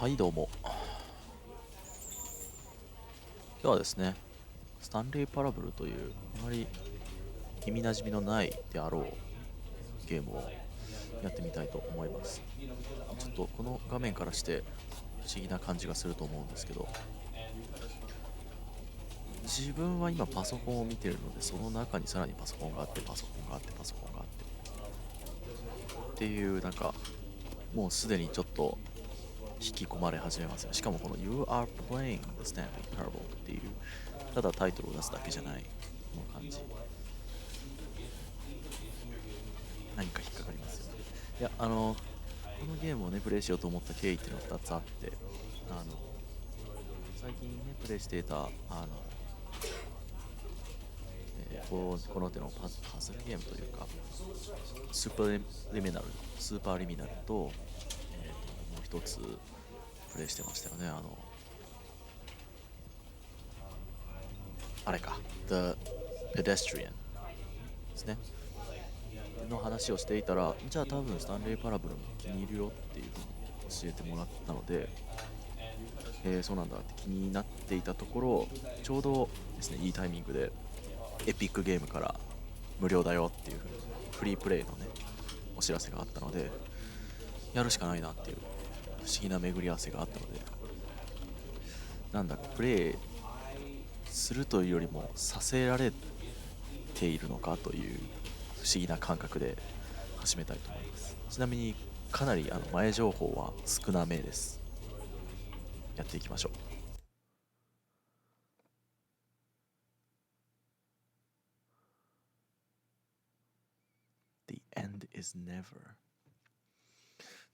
はいどうも。今日はですね、スタンレーパラブルというあまり耳なじみのないであろうゲームをやってみたいと思います。ちょっとこの画面からして不思議な感じがすると思うんですけど、自分は今パソコンを見てるので、その中にさらにパソコンがあってパソコンがあってパソコンがあってっていう、なんかもうすでにちょっと引き込まれ始めますよ。しかもこの You are playing the Stanley Parable っていうただタイトルを出すだけじゃないこの感じ、何か引っかかりますよね。いや、このゲームをねプレイしようと思った経緯っていうのが2つあって、最近ねプレイしていたこの手のパズルゲームというかスーパーリミナルと、もう一つプレイしてましたよね。あれか The Pedestrian ですねの話をしていたら、じゃあ多分スタンレーパラブルも気に入るよっていう風に教えてもらったので、そうなんだって気になっていたところ、ちょうどですねいいタイミングでエピックゲームから無料だよっていう風にフリープレイのねお知らせがあったので、やるしかないなっていう不思議な巡り合わせがあったので、なんだかプレイするというよりもさせられているのかという不思議な感覚で始めたいと思います。ちなみにかなり前情報は少なめです。やっていきましょう。The end is never。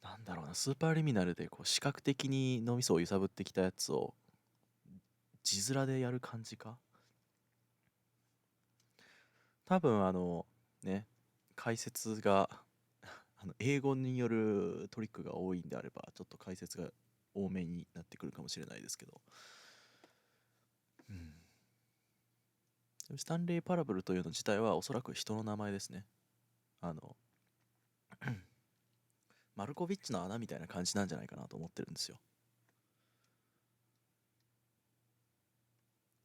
なんだろうな、スーパーリミナルでこう視覚的に脳みそを揺さぶってきたやつを字面でやる感じか。多分ね解説が英語によるトリックが多いんであれば、ちょっと解説が多めになってくるかもしれないですけど、スタンレー・パラブルというの自体はおそらく人の名前ですね。マルコビッチの穴みたいな感じなんじゃないかなと思ってるんですよ。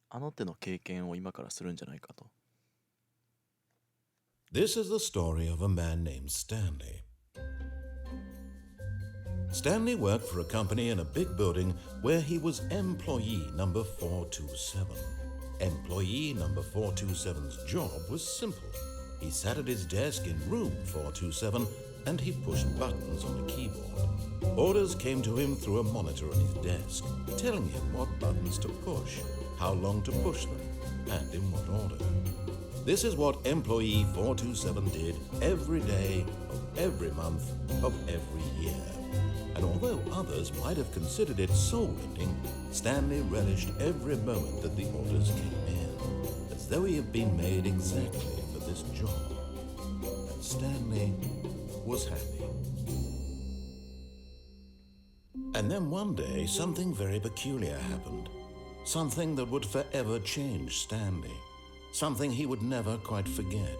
あの手の経験を今からするんじゃないかと。This is the story of a man named Stanley. Stanley worked for a company in a big building where he was employee number 427. Employee number 427's job was simple. He sat at his desk in room 427 and he pushed buttons on a keyboard. Orders came to him through a monitor on his desk, telling him what buttons to push, how long to push them, and in what order. This is what employee 427 did every day of every month of every year. And although others might have considered it soul-rending, Stanley relished every moment that the orders came in, as though he had been made exactly for this job. And Stanley was happy. And then one day, something very peculiar happened. Something that would forever change Stanley. Something he would never quite forget.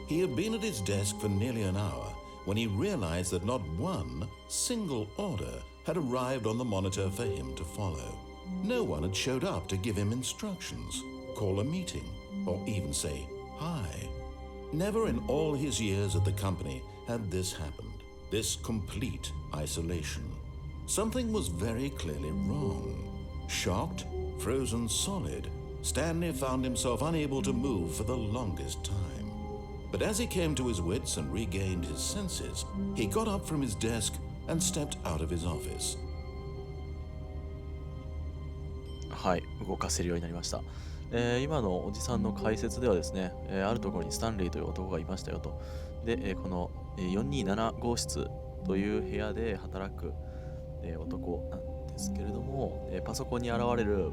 He had been at his desk for nearly an hour when he realized that not one single order had arrived on the monitor for him to follow. No one had showed up to give him instructions, call a meeting, or even say hi. Never in all his years at the company had this happened, this complete isolation. Something was very clearly wrong. Shocked, frozen solid, Stanley found himself unable to move for the longest time. But as he came to his wits and regained his senses, he got up from his desk and stepped out of his office. はい、動かせるようになりました。今のおじさんの解説ではですね、あるところにスタンレーという男がいましたよと。で、この427号室という部屋で働く、男なんですけれども、パソコンに現れる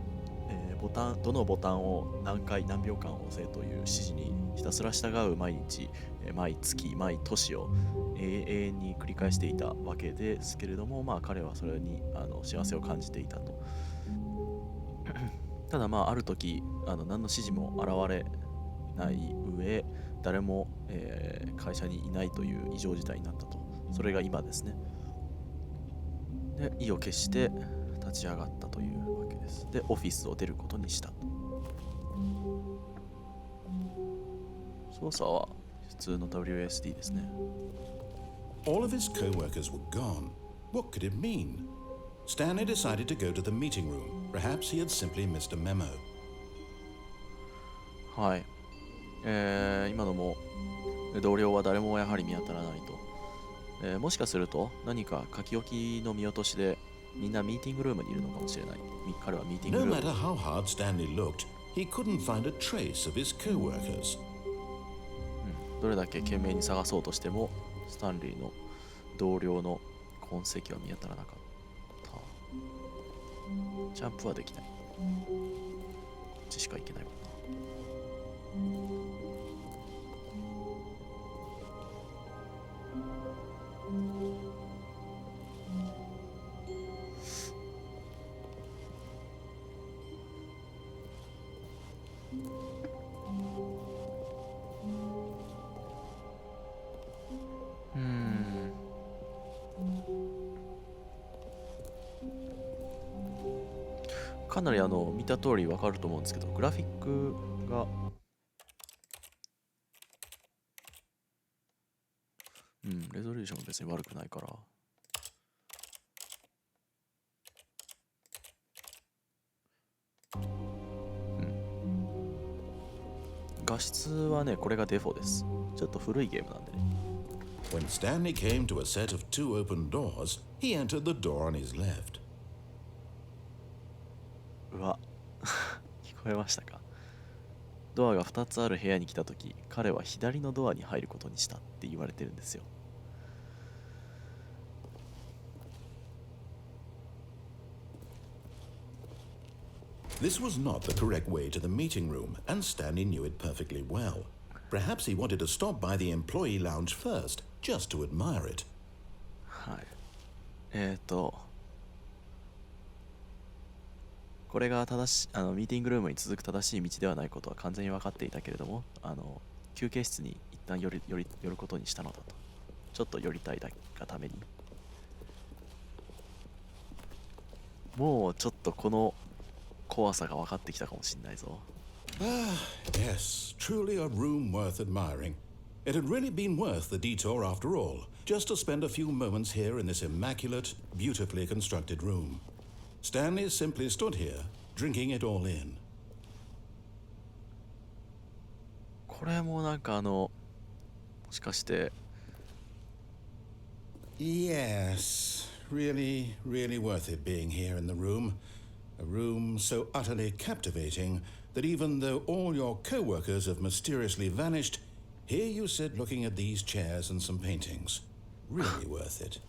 どのボタンを何回何秒間押せという指示にひたすら従う毎日、毎月、毎年を永遠に繰り返していたわけですけれども、まあ彼はそれに幸せを感じていたと。ただまあある時何の指示も現れない上、誰も、会社にいないという異常事態になったと。それが今ですね。で意を決して立ち上がったというわけです。でオフィスを出ることにした。操作は普通の WSD ですね。 All of his co-workers were gone. What could it mean? Stanley decided to go to the meeting room. Perhaps he had simply missed a memo. はい、今のも同僚は誰もやはり見当たらないと、もしかすると何か書き置きの見落としでみんなミーティングルームにいるのかもしれない。彼はミーティングルー No ム matter how hard Stanley looked, he couldn't find a trace of his co-workers. どれだけ懸命に探そうとしてもスタンリーの同僚の痕跡は見当たらなかった。ジャンプはできない。こっちしか行けないもんな。かなり見た通り分かると思うんですけど、グラフィックがレゾリューションも別に悪くないから、画質はねこれがデフォです。ちょっと古いゲームなんでね。When Stanley came to a set of two open doors, he entered the door on his left. うわ聞こえましたか。ドアが2つある部屋に来たとき、彼は左のドアに入ることにしたって言われてるんですよ。This was not the correct way to the meeting room, and Stanley knew it perfectly well. Perhaps he wanted to stop by the employee lounge first, just to admire it. はい。これが正しいミーティングルームに続く正しい道ではないことは完全に分かっていたけれども、休憩室に一旦寄ることにしたのだと。ちょっと寄りたいがために。もうちょっとこの怖さが分かってきたかもしれないぞ。Ah, yes, truly a room worth admiring. It had really been worth the detour after all, just to spend a few moments here in this immaculate, beautifully constructed room. Stanley simply stood here, drinking it all in. これもなんかもしかして Yes, really, really worth it being here in the room. A room so utterly captivating that even though all your co-workers have mysteriously vanished, here you sit looking at these chairs and some paintings. Really worth it.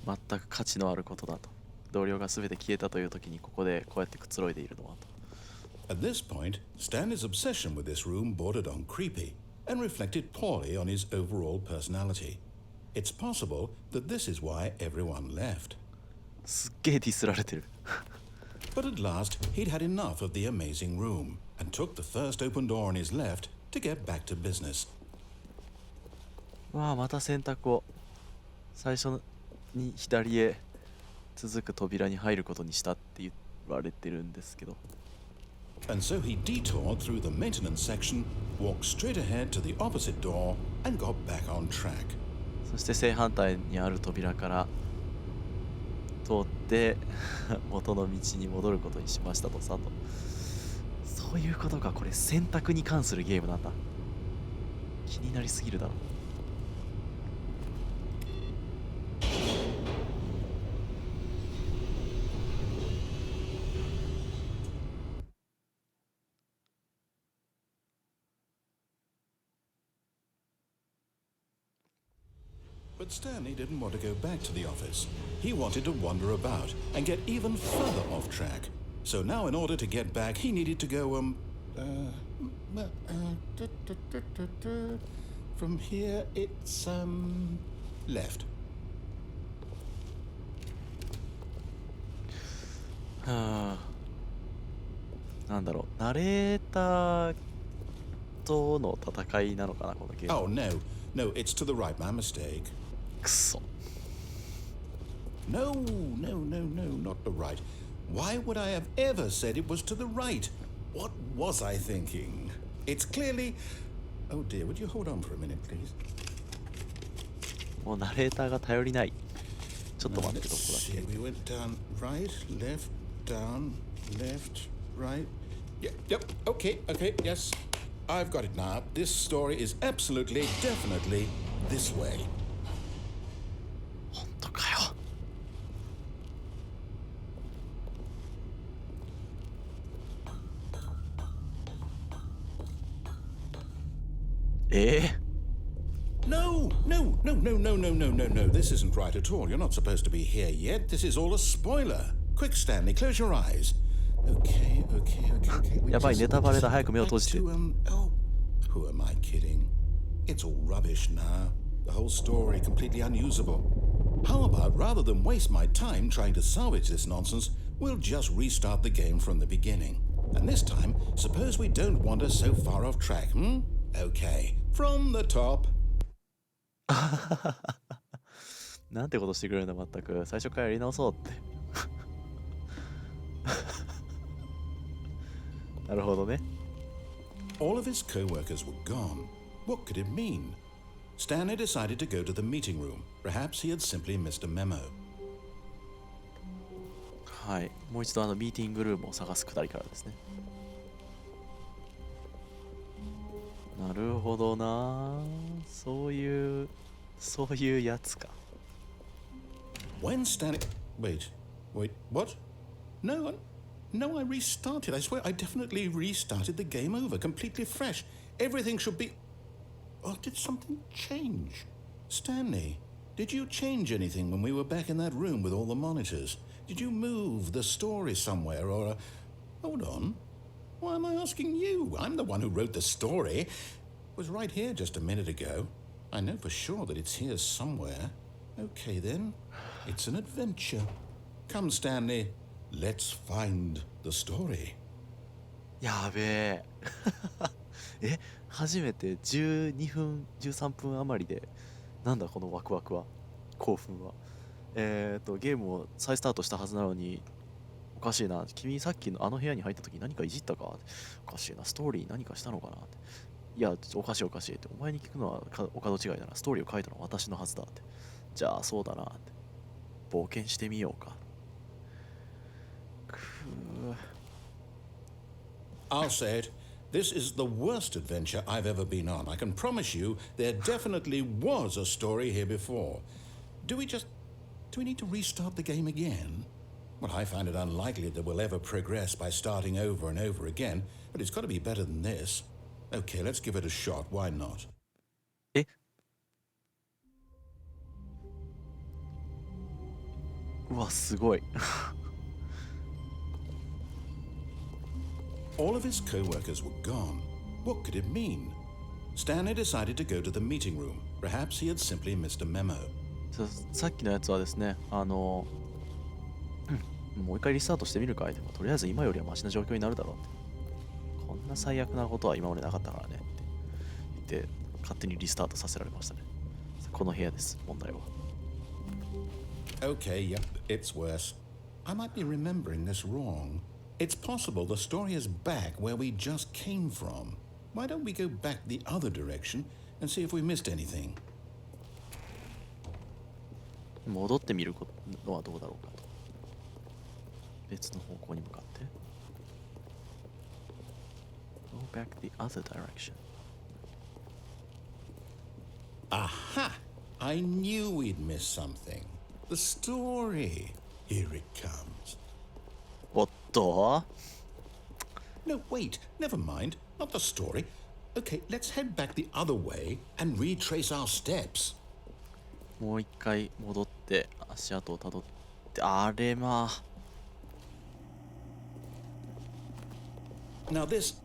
全く価値のあることだと。同僚が全て消えたという時にここでこうやってくつろいでいるのはと。At this point, Stanley's obsession with this room bordered on creepy and reflected poorly on his overall personality. It's possible that this is why everyone left. すっげえディスられてる。But at last, he'd had enough of the amazing room and took the first open door on his left to get back to business. わあ、また選択を最初に左へ続く扉に入ることにしたって言われてるんですけど。And so he detoured through the maintenance section, walked straight ahead to the opposite door, and got back on track. そして正反対にある扉から通って元の道に戻ることにしましたとさと。そういうことか。これ選択に関するゲームなんだ。気になりすぎるだろ。But Stanley didn't want to go back to the office. He wanted to wander about and get even further off track. So now in order to get back, he needed to go, from here it's, left. はあ、なんだろう、ナレーターとの戦いなのかな、このゲーム。 Oh, no, it's to the right, my mistake. くそ。No, no, no, no, not the right. Why would I have ever said it was to the right? What was I thinking? It's clearly... Oh dear, would you hold on for a minute, please? もうナレーターが頼りない。ちょっと Now, 待って、どこ let's だっ see. け。 We went down right, left, down, left, right. Yep, okay, yes. I've got it now. This story is absolutely, definitely this way. 本当かよ。No, no, no, no, no, no, no, no, no. This isn't right at all. You're not supposed to be here yet. This is all a spoiler. Quick, Stanley, close your eyes. Okay. やばい、ネタバレだ。早く目を閉じて。Oh, who am I kidding? It's all rubbish now. The whole story completely unusable. How about rather than waste my time trying to salvage this nonsense, we'll just restart the game from the beginning. And this time, suppose we don't wander so far off track, hmm? Okay, from the top. なんてことしてくれるんだ、全く。最初からやり直そうって。なるほどね。All of his co-workers were gone. What could it mean? Stanley decided to go to the meeting room. Perhaps he had simply missed a memo. はい。もう一度ミーティングルームを探すくだりからですね。なるほどな。そういうやつか。When Stanley... Wait, what? No, I restarted. I swear I definitely restarted the game over, completely fresh. Everything should be... Oh, did something change? Stanley, did you change anything when we were back in that room with all the monitors? Did you move the story somewhere or... Hold on. Why am I asking you? I'm the one who wrote the story. It was right here just a minute ago. I know for sure that it's here somewhere. Okay, then. It's an adventure. Come, Stanley. Let's find the story. やべえ。初めて12分、13分余りで、なんだこのワクワクは、興奮は。ゲームを再スタートしたはずなのに、おかしいな。君さっきのあの部屋に入った時何かいじったか？おかしいな。ストーリー何かしたのかなって。いや、おかしいって。お前に聞くのはお門違いだな。ストーリーを書いたのは私のはずだって。じゃあそうだなって。冒険してみようか。I'll say it. This is the worst adventure I've ever been on. I can promise you there definitely was a story here before. Do we need to restart the game again? Well, I find it unlikely that we'll ever progress by starting over and over again, but it's got to be better than this. Okay, let's give it a shot. Why not? うわ、すごい。All of his co-workers were gone. What could it mean? Stanley decided to go to the meeting room. Perhaps he had simply missed a memo. さっきのやつはですね、もう一回リスタートしてみるかい。でもとりあえず今よりはマシな状況になるだろうって。こんな最悪なことは今までなかったからねって言って勝手にリスタートさせられましたね。この部屋です、問題は。Okay, yep, it's worse. I might be remembering this wrong. It's possible the story is back where we just came from. Why don't we go back the other direction and see if we missed anything? 戻ってみるのはどうだろうかと。別の方向に向かって。Go back the other direction. Aha! I knew we'd miss something. The story. Here it comes. おっと No, wait. Never mind. Not the story. Okay, let's head back the other way and retrace our steps. もう一回戻って足跡をたどって、あれまあ。Now this...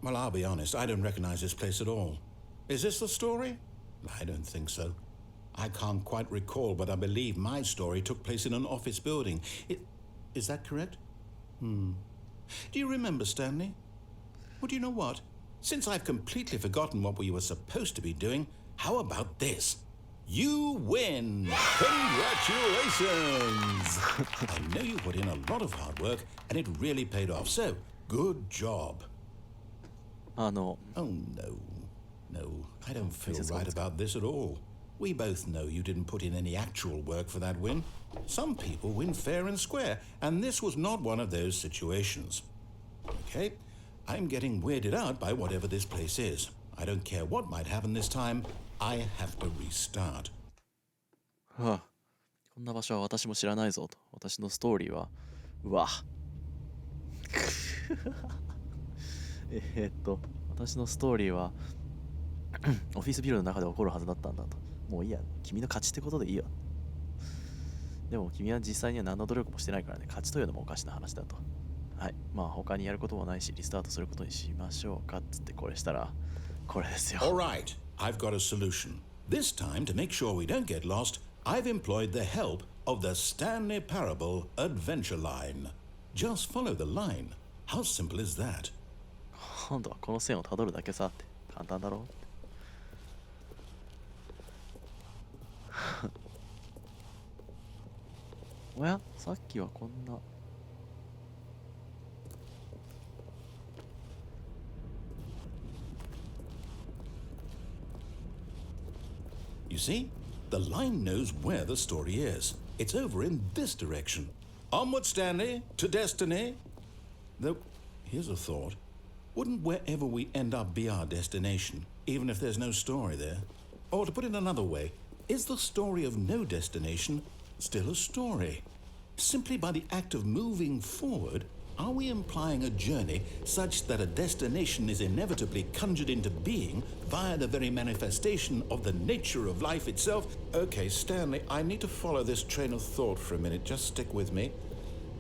Well, I'll be honest. I don't recognize this place at all. Is this the story? I don't think so. I can't quite recall, but I believe my story took place in an office building. Is that correct? Do you remember, Stanley? Well, do you know what? Since I've completely forgotten what we were supposed to be doing, how about this? You win! Congratulations! I know you put in a lot of hard work and it really paid off, so good job. Oh no, I don't feel right about this at all. We both know you didn't put in any actual work for that win. Some people win fair and square, and this was not one of those situations. Okay, I'm getting weirded out by whatever this place is. I don't care what might happen this time. I have to restart. はあ、こんな場所は私も知らないぞと。私のストーリーは、うわ。私のストーリーはオフィスビルの中で起こるはずだったんだと。もういいや、君の勝ちってことでいいよ。でも君は実際には何の努力もしてないからね、勝ちというのもおかしな話だと。はい、まあ他にやることもないし、リスタートすることにしましょうかっつってこれしたら、これですよ。Alright, I've got a solution. This time, to make sure we don't get lost, I've employed the help of the Stanley Parable adventure line. Just follow the line. How simple is that? 今度はこの線をたどるだけさって簡単だろう。おや、さっきはこんな。You see, the line knows where the story is. It's over in this direction. Onward, Stanley, to destiny. Though, here's a thought. Wouldn't wherever we end up be our destination, even if there's no story there? Or to put it another way, is the story of no destination still a story? Simply by the act of moving forward, are we implying a journey such that a destination is inevitably conjured into being via the very manifestation of the nature of life itself? Okay, Stanley, I need to follow this train of thought for a minute. Just stick with me.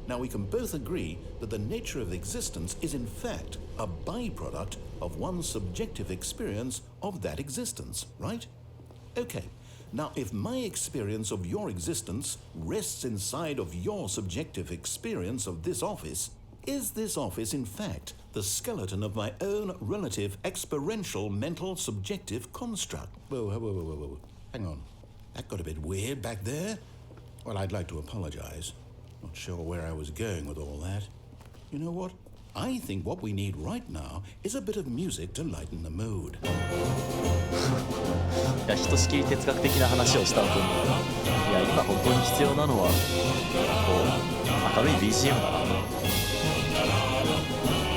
Now, we can both agree that the nature of existence is in fact a byproduct of one's subjective experience of that existence, right? Okay. Now, if my experience of your existence rests inside of your subjective experience of this office, is this office in fact the skeleton of my own relative experiential mental subjective construct? Whoa. Hang on. That got a bit weird back there. Well, I'd like to apologize. Not sure where I was going with all that. You know what? I think what we need right now is a bit of music to lighten the mood. いや、ひとしきり哲学的な話をした後に、いや、今本当に必要なのは、こう、明るい BGM だなと。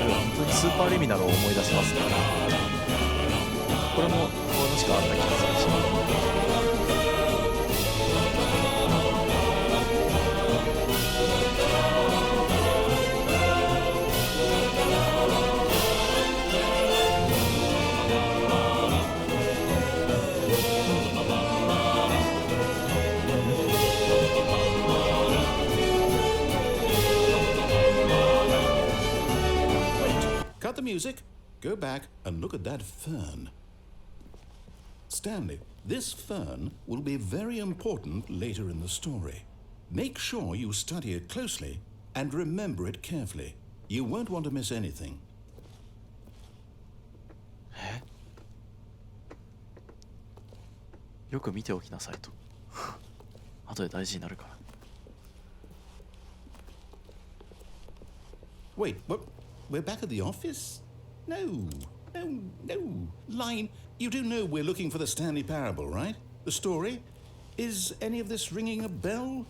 本当にスーパーリミナルを思い出しますね。これも、こういうのしかあった気がするし。Cut the music, go back and look at that fern. Stanley, this fern will be very important later in the story. Make sure you study it closely and remember it carefully. You won't want to miss anything. よく見ておきなさいと。後で大事になるから。Wait, what? We're back at the office? No. Line, you do know we're looking for the Stanley Parable, right? The story? Is any of this ringing a bell?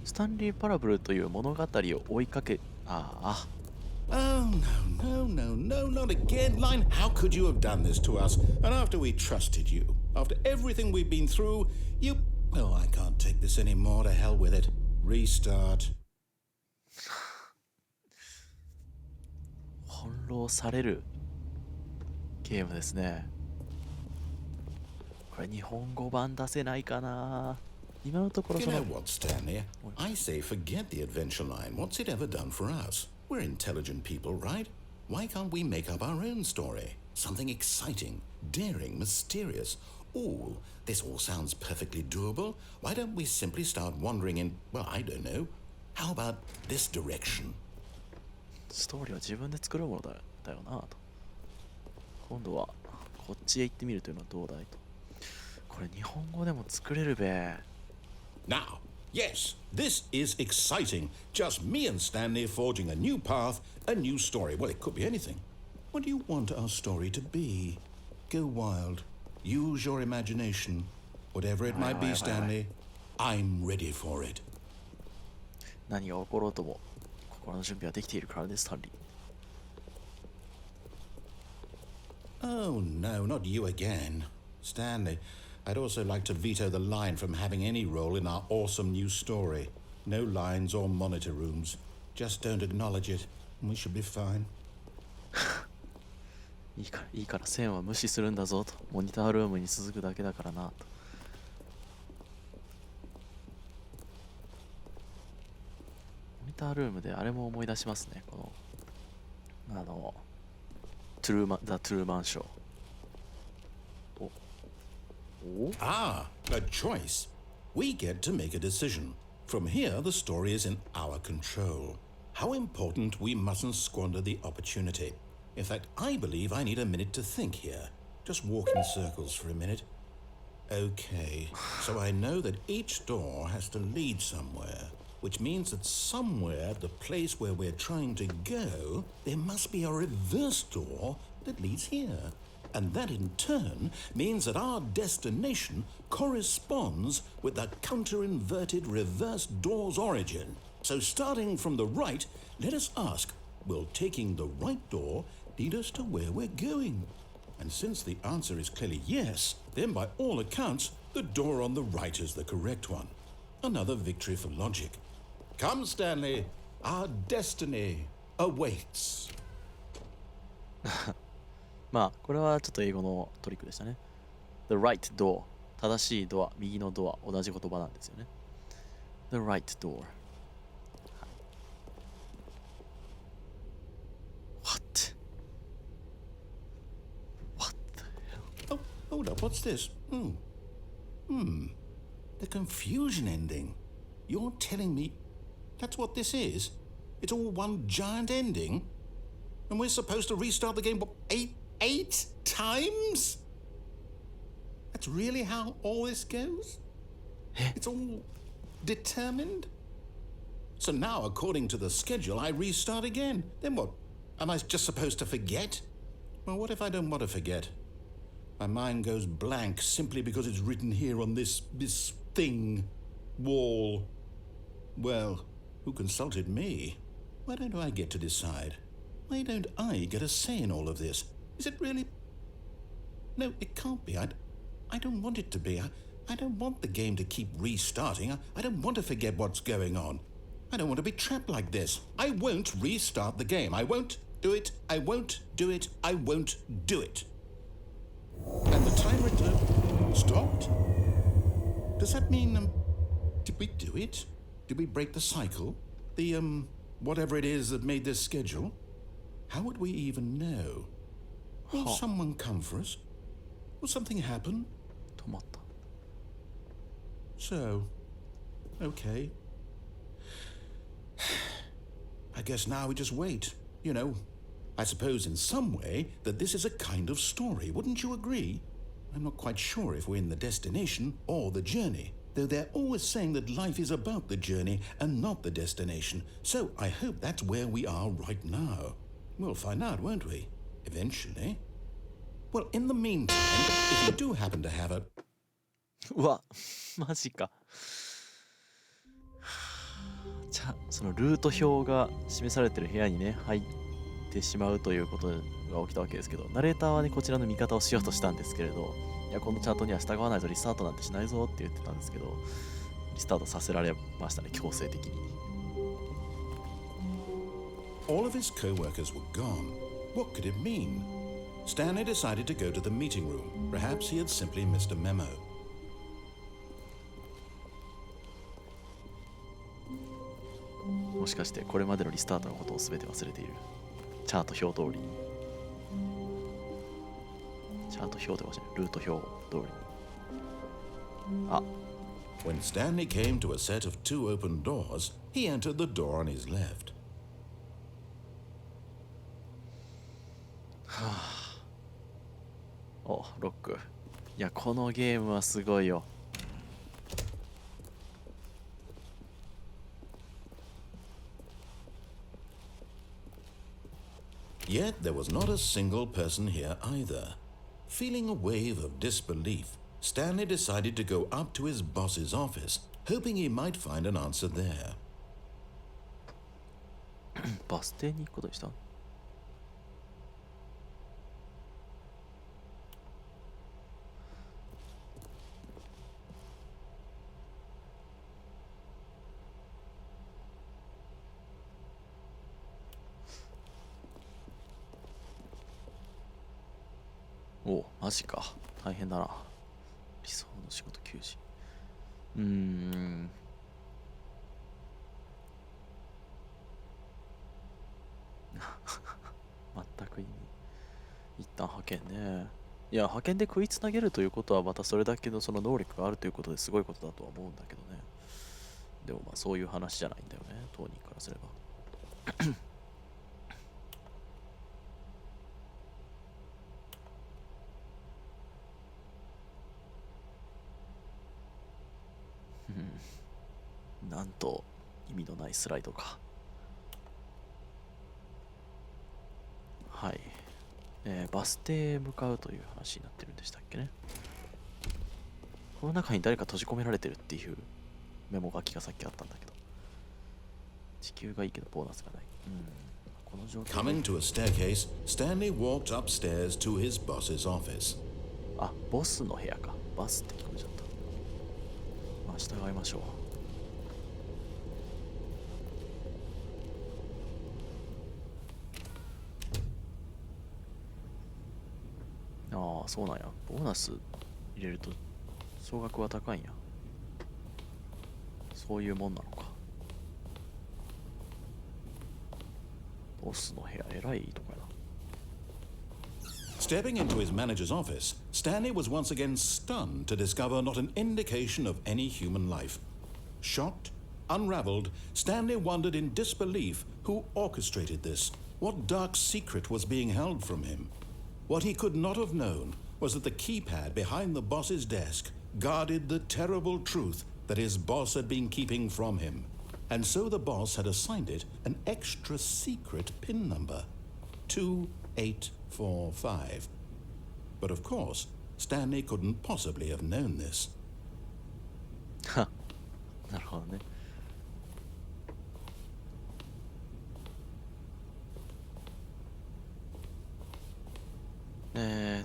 スタンリー・パラブルという物語を追いかけ、Oh, no, not again. Line, how could you have done this to us? And after we trusted you, after everything we've been through, you... Oh, I can't take this anymore. To hell with it. Restart. 翻弄されるゲームですね。これ日本語版出せないかな。今のところ You know what, Stanley? I say forget the adventure line. What's it ever done for us? We're intelligent people, right? Why can't we make up our own story? Something exciting, daring, mysterious. Ooh, this all sounds perfectly doable. Why don't we simply start wandering in, well, I don't know. How about this direction? ストーリーは自分で作るものだよなと。今度はこっちへ行ってみるというのはどうだいと。これ日本語でも作れるべ。Now, yes, this is exciting. Just me and Stanley forging a new path, a new story. Well, it could be anything. What do you want our story to be? Go wild. Use your imagination. Whatever it might be, Stanley, I'm ready for it. 何が起ころうとも心の準備はできているからです、スタンリー。Oh, no, not you again. Stanley, I'd also like to veto the line from having any role in our awesome new story. No lines or monitor rooms. Just don't acknowledge it, and we should be fine. いいから線は無視するんだぞと。モニタールームに続くだけだからなと。モニタールームであれも思い出しますね。このザ・トゥルーマンショー。Ah, a choice. We get to make a decision. From here, the story is in our control. How important we mustn't squander the opportunity. In fact, I believe I need a minute to think here. Just walk in circles for a minute. Okay, so I know that each door has to lead somewhere, which means that somewhere at the place where we're trying to go, there must be a reverse door that leads here. And that in turn means that our destination corresponds with the counter-inverted reverse door's origin. So starting from the right, let us ask, will taking the right door lead us to where we're going? And since the answer is clearly yes, then by all accounts, the door on the right is the correct one. Another victory for logic. Come, Stanley, our destiny awaits. まあこれはちょっと英語のトリックでしたね。The right door 正しいドア、右のドア、同じ言葉なんですよね。The right door、はい、What the hell? Oh, hold up, what's this? The confusion ending. You're telling me that's what this is? It's all one giant ending? And we're supposed to restart the game, what, eight times? That's really how all this goes? It's all determined? So now, according to the schedule, I restart again. Then what? Am I just supposed to forget? Well, what if I don't want to forget? My mind goes blank simply because it's written here on this thing, wall. Well, who consulted me? Why don't I get to decide? Why don't I get a say in all of this? Is it really? No, it can't be. I don't want it to be. I don't want the game to keep restarting. I don't want to forget what's going on. I don't want to be trapped like this. I won't restart the game. I won't do it. I won't do it. I won't do it. And the timer stopped? Does that mean, did we do it? Did we break the cycle? The, whatever it is that made this schedule? How would we even know? Will someone come for us? Will something happen? 止まった。 So, okay. I guess now we just wait. You know, I suppose in some way that this is a kind of story, wouldn't you agree? I'm not quite sure if we're in the destination or the journey, though they're always saying that life is about the journey and not the destination. So I hope that's where we are right now. We'll find out, won't we? Eventually. Well, in the meantime, if you do happen to have a... うわ、マジか。じゃあそのルート表が示されてる部屋にね入ってしまうということが起きたわけですけど、ナレーターはねこちらの見方をしようとしたんですけれど、いやこのチャートには従わないとリスタートなんてしないぞって言ってたんですけど、リスタートさせられましたね、強制的に。All of his co-workers were gone. What could it mean? Stanley decided to go to the meeting room. Perhaps he had simply missed a memo. もしかしてこれまでのリスタートのことを全て忘れている。チャート表通りに。チャート表とかじゃない、ルート表通りに。あ。When Stanley came to a set of two open doors, he entered the door on his left. はあ。お、ロック。いや、このゲームはすごいよ。Yet there was not a single person here either. Feeling a wave of disbelief, Stanley decided to go up to his boss's office, hoping he might find an answer there. バス停に行くことにした。お、マジか。大変だな。理想の仕事休止。全く意味。一旦派遣ね。いや、派遣で食いつなげるということはまたそれだけのその能力があるということですごいことだとは思うんだけどね。でもまあそういう話じゃないんだよね、当人からすれば。なんと意味のないスライドか。はい、バス停へ向かうという話になってるんでしたっけね。この中に誰か閉じ込められてるっていうメモ書きがさっきあったんだけど、地球がいいけどボーナスがない。この状況。 Coming to a staircase, Stanley walked upstairs to his boss's office. あ、ボスの部屋か。バスって聞こえちゃった。まあ従いましょう。ああ、そうなんや。ボーナス入れると総額は高いんや。そういうもんなのか。ボスの部屋偉いとかやな。Stepping into his manager's office, Stanley was once again stunned to discover not an indication of any human life. Shocked, unraveled, Stanley wondered in disbelief who orchestrated this, what dark secret was being held from him. What he could not have known was that the keypad behind the boss's desk guarded the terrible truth that his boss had been keeping from him. And so the boss had assigned it an extra secret PIN number, 2845. But of course, Stanley couldn't possibly have known this. は、なるほどね。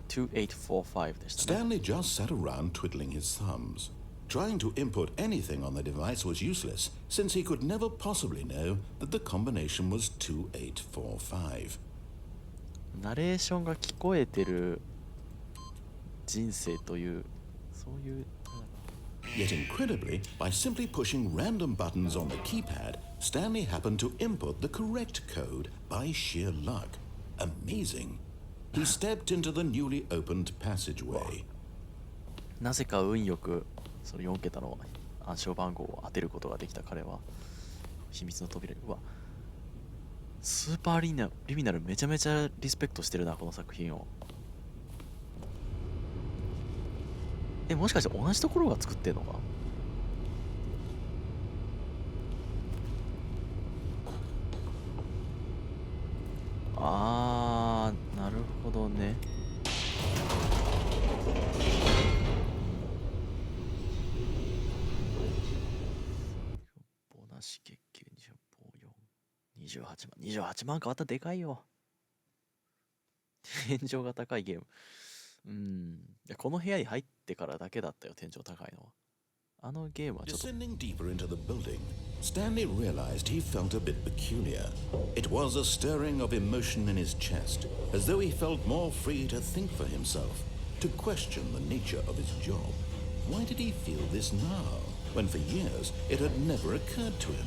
2845でしたね。 Stanley just sat around twiddling his thumbs. Trying to input anything on the device was useless, since he could never possibly know that the combination was 2845. ナレーションが聞こえてる人生という、そういう。Yet incredibly, by simply pushing random buttons on the keypad, Stanley happened to input the correct code by sheer luck. Amazing. He stepped into the newly opened passageway. なぜか運よくその4桁の暗証番号を当てることができた彼は秘密の扉。うわ、スーパーリミナルめちゃめちゃリスペクトしてるな、この作品を。もしかして同じところが作ってんのか。あー、なるほどね。ボーナス月給20本4、28万。28万変わったらでかいよ。天井が高いゲーム。いや、この部屋に入ってからだけだったよ、天井高いのは。あのゲームはちょっと。 Descending deeper into the building, Stanley realized he felt a bit peculiar. It was a stirring of emotion in his chest, as though he felt more free to think for himself, to question the nature of his job. Why did he feel this now, when for years it had never occurred to him?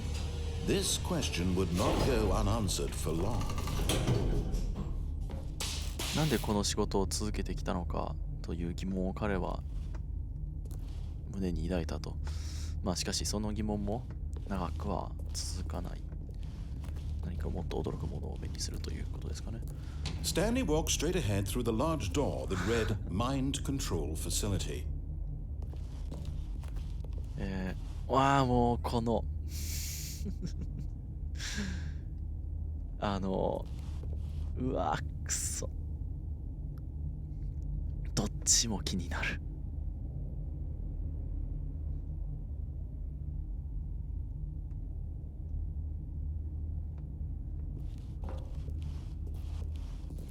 This question would not go unanswered for long. なんでこの仕事を続けてきたのかという疑問を彼は胸に抱いたと。まあしかしその疑問も長くは続かない。何かもっと驚くものを目にするということですかね。Stanley walked straight ahead through the large door that read Mind Control Facility. わあ、もうこのうわくそ、どっちも気になる。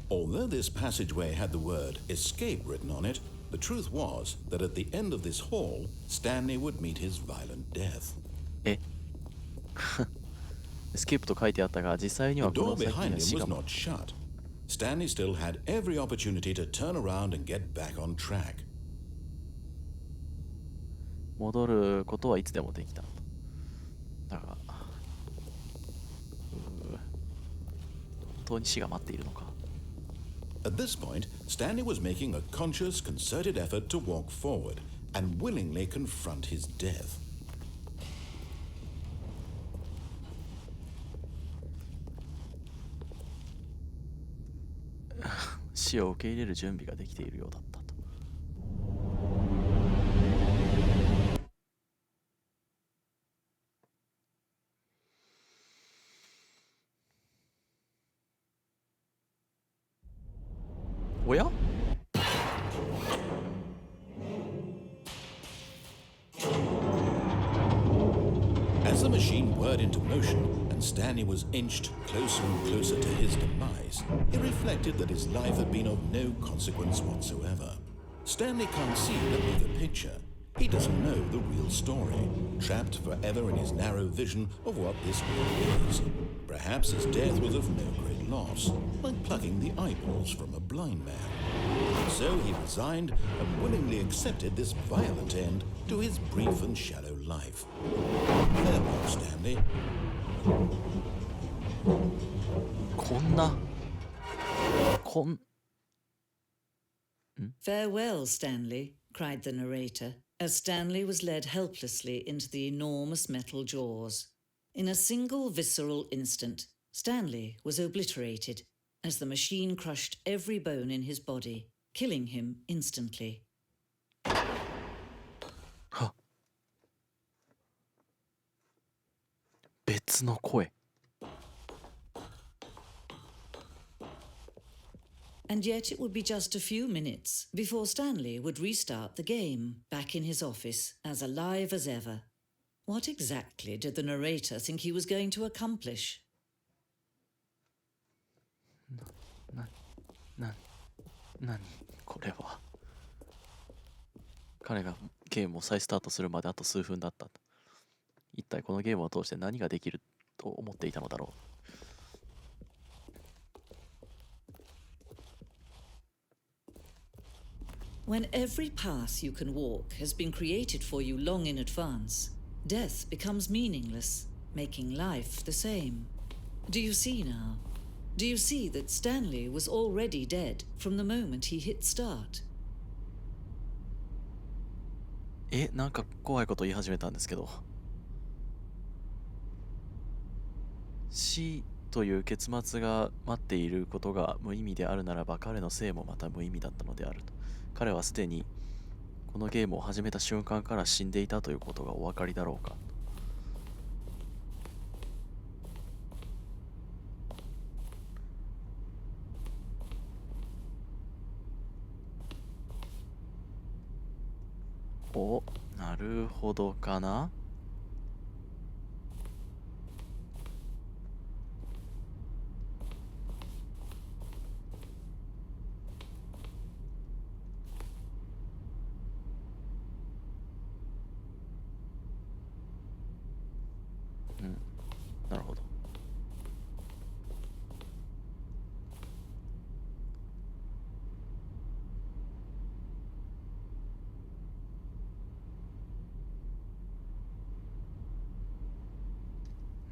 Although this passageway had the word escape written on it, the truth was that at the end of this hall, Stanley would meet his violent death. エスケープと書いてあったが、実際に The はこ door の先 behind には him 死 was が not shut. Stanley still had every opportunity to turn around and get back on track. 戻ることはいつでもできた。だが、本当に死が待っているのか。At this point, Stanley was making a conscious, concerted effort to walk forward and willingly confront his death. 死を受け入れる準備ができているようだったと。おやAs the machine whirred into motion and Stanley was inched closer and closer to his demise, he reflected that his life had been of no consequence whatsoever. Stanley can't see the bigger picture. He doesn't know the real story, trapped forever in his narrow vision of what this world is. Perhaps his death was of no great loss, like plucking the eyeballs from a blind man. So he resigned and willingly accepted this violent end to his brief and shallow life. Farewell, Stanley. こん Farewell, Stanley, cried the narrator, as Stanley was led helplessly into the enormous metal jaws. In a single visceral instant, Stanley was obliterated as the machine crushed every bone in his body, killing him instantly. は別の声。And yet it would be just a few minutes before Stanley would restart the game, back in his office, as alive as ever. What exactly did the narrator think he was going to accomplish? 何これは。彼がゲームを再スタートするまであと数分だった。一体このゲームを通して何ができると思っていたのだろう。When every path you can walk has been created for you long in advance, death becomes meaningless, making life the same. Do you see now? Do you see that Stanley was already dead from the moment he hit start? なんか怖いこと言い始めたんですけど。死という結末が待っていることが無意味であるならば、彼の生もまた無意味だったのであると。彼はすでにこのゲームを始めた瞬間から死んでいたということがお分かりだろうか。お、なるほどかな。なるほど。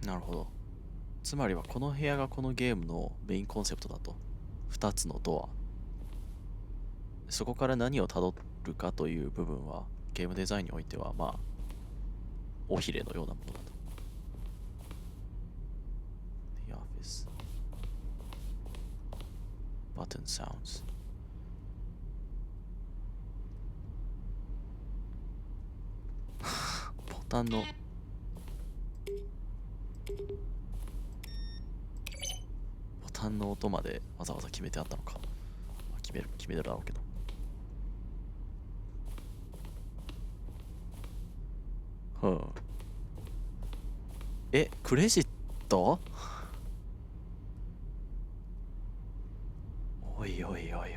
なるほど。つまりはこの部屋がこのゲームのメインコンセプトだと。2つのドア。そこから何をたどるかという部分はゲームデザインにおいてはまあ尾ひれのようなものだと。The です。Button sounds。ボタンの音までわざわざ決めてあったのか。決めるだろうけど。クレジット？おいおいおいおい。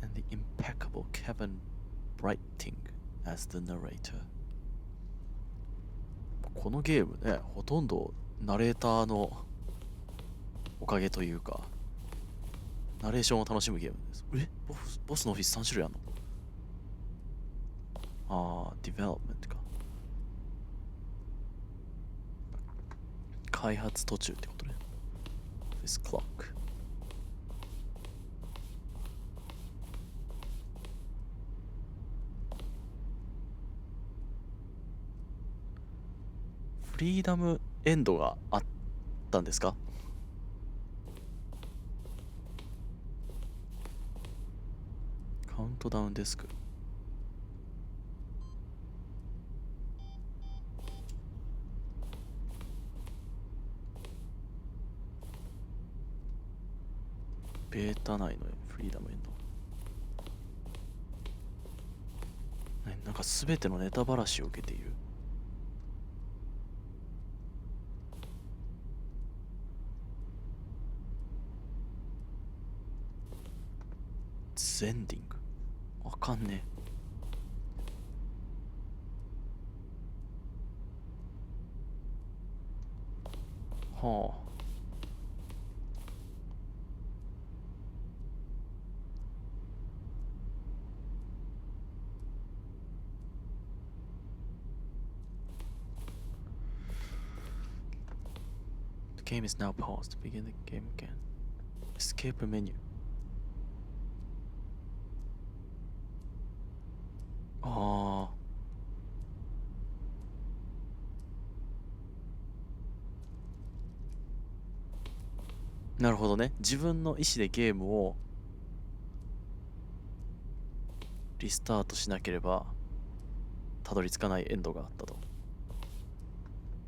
And the impeccable Kevin Brighting as the narrator。このゲームね、ほとんどナレーターのおかげというか、ナレーションを楽しむゲームです。ボスのオフィス3種類あるの？ディベロップメントか。開発途中ってことね。オフィスクロック。フリーダムエンドがあったんですか？カウントダウンデスク。ベータ内のフリーダムエンド。なんか全てのネタばらしを受けている。ゼンディング。わかんねえ。はあ。The game is now paused. Begin the game again. Escape menu. ああ。なるほどね。自分の意思でゲームをリスタートしなければたどり着かないエンドがあったと。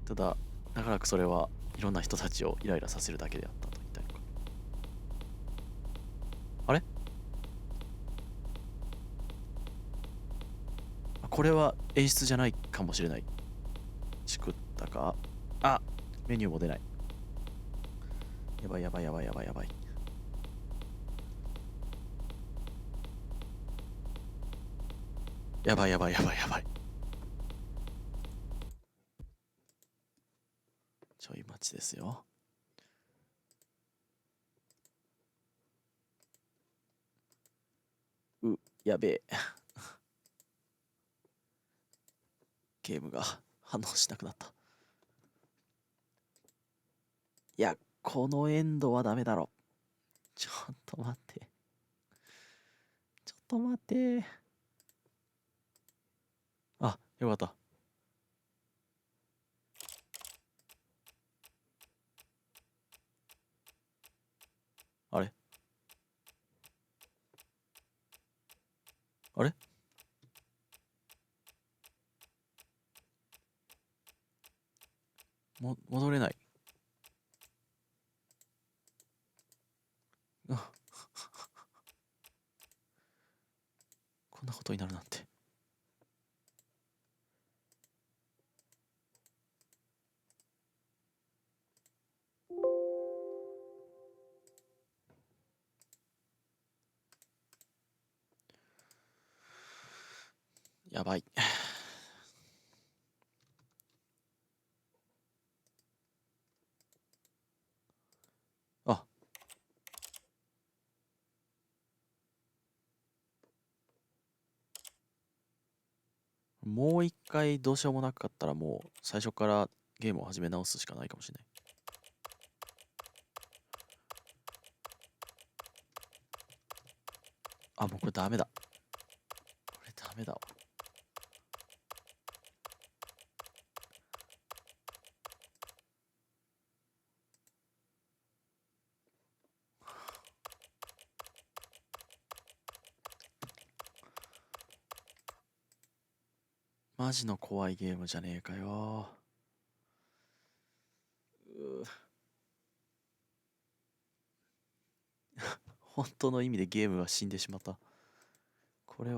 ただ、長らくそれはいろんな人たちをイライラさせるだけであったと言いたいのか。あれ？これは演出じゃないかもしれない。しくったか？メニューも出ない。やばいやばいやばいやばいやばい。やばいやばいやばいやばい。ちょい待ちですよ。やべえ。ゲームが反応しなくなった。いや、このエンドはダメだろ。ちょっと待って。ちょっと待って。よかった。あれあれ戻れない。こんなことになるなんて。やばい。もう一回どうしようもなかったらもう最初からゲームを始め直すしかないかもしれない。もうこれダメだ。これダメだわ。マジの怖いゲームじゃねえかよ。本当の意味でゲームは死んでしまった。これ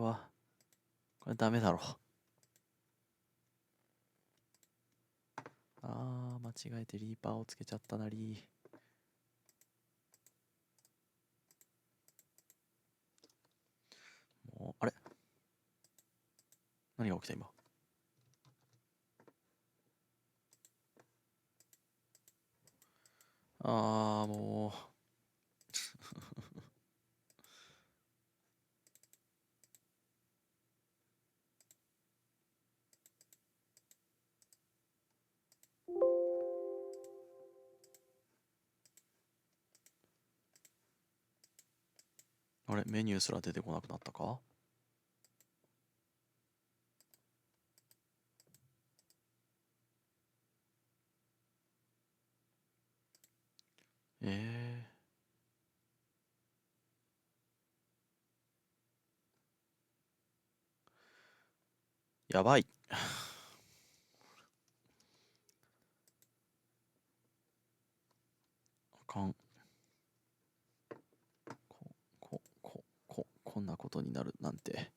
ダメだろ。間違えてリーパーをつけちゃったなり。もう、あれ何が起きた今。もう。あれメニューすら出てこなくなったか。やばい。あかん。こんなことになるなんて。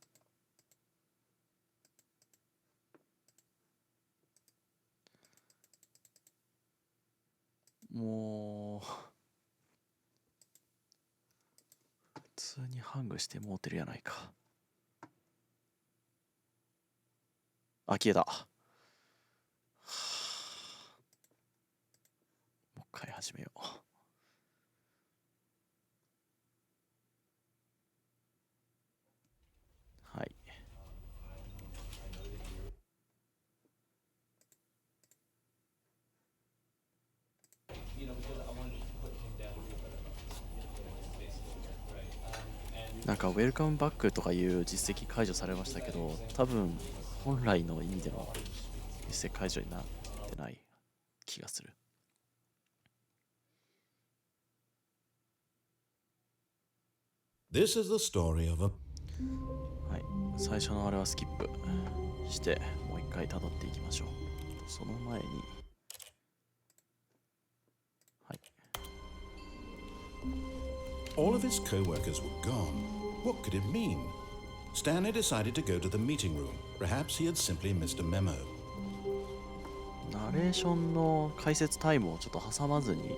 もう普通にハングしてもうてるやないか。消えた。もう一回始めよう。はい。なんかウェルカムバックとかいう実績解除されましたけど、多分本来の意味での実績解除になってない気がする。This is the story of a はい、最初のあれはスキップしてもう一回辿っていきましょう。その前に、はい。All of his co-workers were gone. What could it mean? Stanley decided to go to the meeting room. Perhaps he had simply missed a memo. ナレーションの解説タイムをちょっと挟まずに。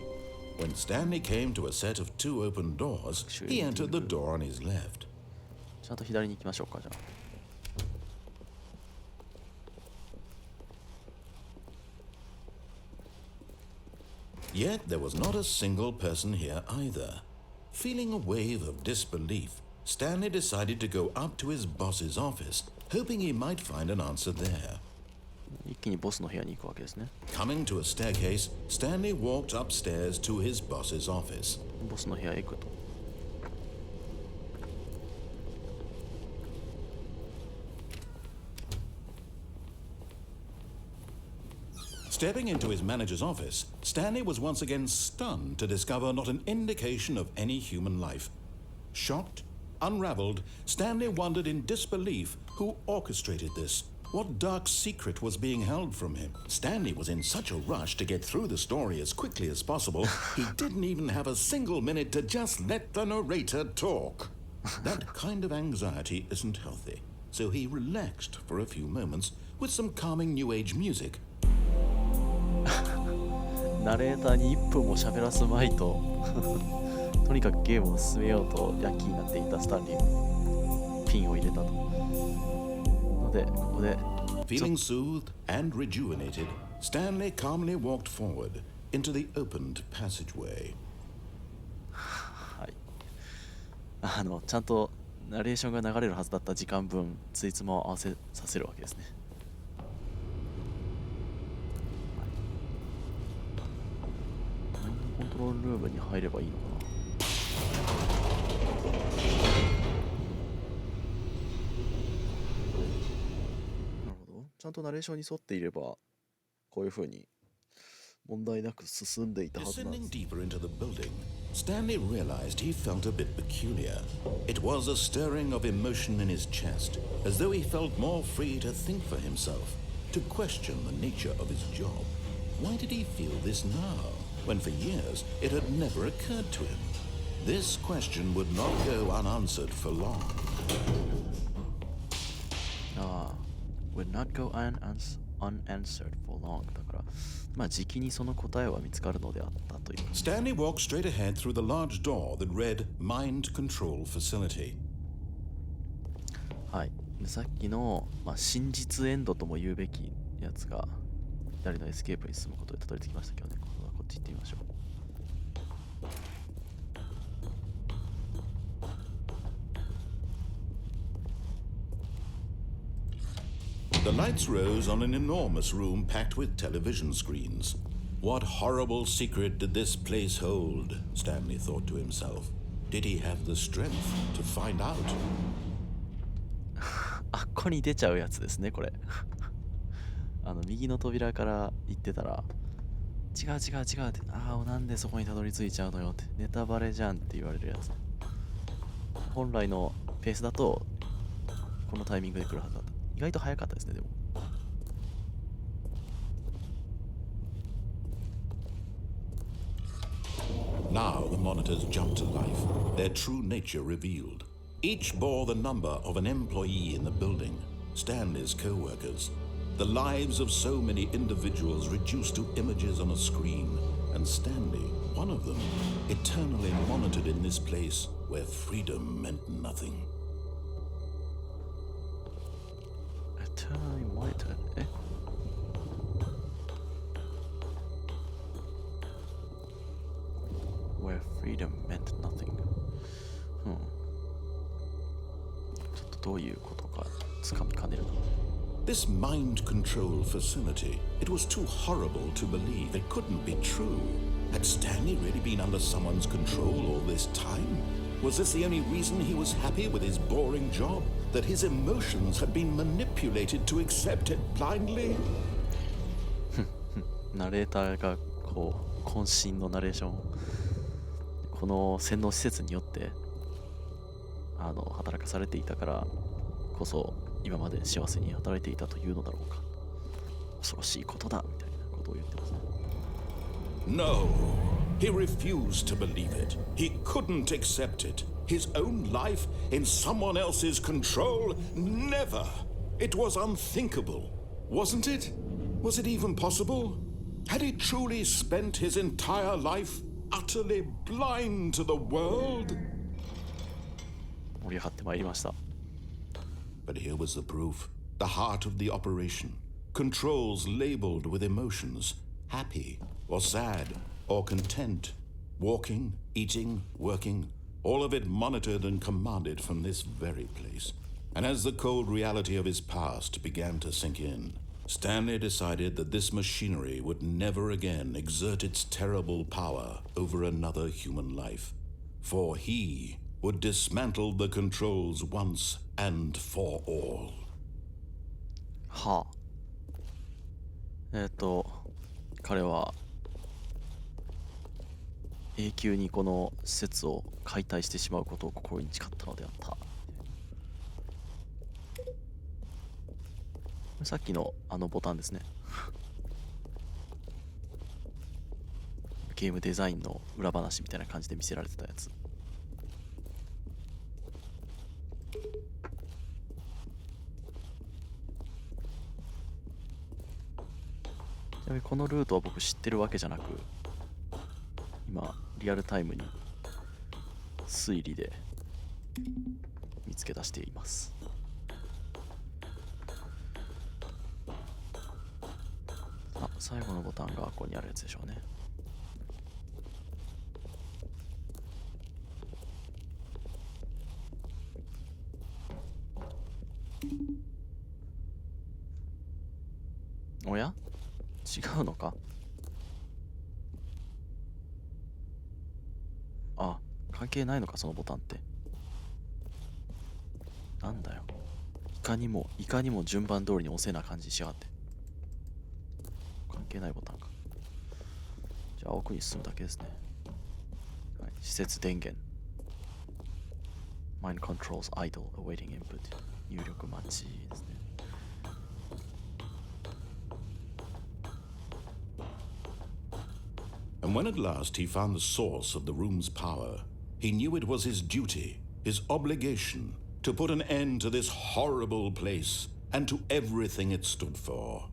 When Stanley came to a set of two open doors, he entered the door on his left. ちゃんと左に行きましょうか、じゃあ。Yet there was not a single person here either. Feeling a wave of disbelief, Stanley decided to go up to his boss's office, hoping he might find an answer there. 一気にボスの部屋に行くわけですね。Coming to a staircase, Stanley walked upstairs to his boss's office. ボスの部屋へ行くと。Stepping into his manager's office, Stanley was once again stunned to discover not an indication of any human life. Shocked, unraveled, Stanley wondered in disbelief who orchestrated this. What dark secret was being held from him? Stanley was in such a rush to get through the story as quickly as possible, he didn't even have a single minute to just let the narrator talk. That kind of anxiety isn't healthy, so he relaxed for a few moments with some calming new age music. ナレーターに1分も喋らすまいととにかくゲームを進めようと躍起になっていたスタンリーはピンを入れたと。のでここで Feeling soothed and rejuvenated, Stanley calmly walked forward into the opened passageway. はい、ちゃんとナレーションが流れるはずだった時間分ついつまを合わせさせるわけですね。コントロールルームに入ればいいのかな。なるほど。ちゃんとナレーションに沿っていればこういう風に問題なく進んでいたはずなんです。Descending deeper into the building, Stanley realized he felt a bit peculiar. It was a stirring of emotion in his chest, as though he felt more free to think for himself, to question the nature of his job. Why did he feel this now, when for years it had never occurred to him? This question would not go unanswered for long. Would not go unanswered for long. だから、まあ時期にその答えは見つかるのであったという。Stanley walked straight ahead through the large door that read Mind Control Facility. はい。でさっきの、真実エンドとも言うべきやつが左のエスケープに進むことでたどり着きましたけどね。こっち行ってみましょう。The lights rose on an enormous room packed with television screens. What horrible secret did this place hold? Stanley thought to himself. Did he have the strength to find out? あっこに出ちゃうやつですね、これ。右の扉から行ってたら、違うって、なんでそこにたどり着いちゃうのよって、ネタバレじゃんって言われるやつ。本来のペースだと、このタイミングで来るはずだった。意外と早かったですね、でも。Now the monitors jumped to life, their true nature revealed. Each bore the number of an employee in the building, Stanley's co-workers. The lives of so many individuals reduced to images on a screen, and Stanley, one of them, eternally monitored in this place where freedom meant nothing. Eternally monitored? Where freedom meant nothing. ちょっとどういうことかつかみかねるな。This mind control facility, it was too horrible to believe. It couldn't be true. Had Stanley really been under someone's control all this time? Was this the only reason he was happy with his boring job? That his emotions had been manipulated to accept it blindly? ナレーターがこう渾身のナレーションをこの洗脳施設によって働かされていたからこそ今まで幸せに働いていたというのだろうか。恐ろしいことだみたいなことを言ってますね。No, he refused to believe it. He couldn't accept it. His own life in someone else's control? Never. It was unthinkable. Wasn't it? Was it even possible? Had he truly spent his entire life utterly blind to the world? 盛り上がってまいりました。But here was the proof. The heart of the operation. Controls labeled with emotions. Happy or sad or content. Walking, eating, working. All of it monitored and commanded from this very place. And as the cold reality of his past began to sink in, Stanley decided that this machinery would never again exert its terrible power over another human life. For he would dismantle the controls once and for all. はあ。彼は永久にこの施設を解体してしまうことを心に誓ったのであった。さっきのボタンですね。ゲームデザインの裏話みたいな感じで見せられてたやつ。ちなみにこのルートは僕知ってるわけじゃなく、今リアルタイムに推理で見つけ出しています。最後のボタンがここにあるやつでしょうね。おや？違うのか？あ、関係ないのかそのボタンって。なんだよ。いかにも順番通りに押せな感じしやがって。関係ないボタンか。じゃあ奥に進むだけですね。はい、施設電源 Mind controls idle awaiting input 入力待ちですね。And when at last he found the source of the room's power, he knew it was his duty, his obligation, to put an end to this horrible place and to everything it stood for.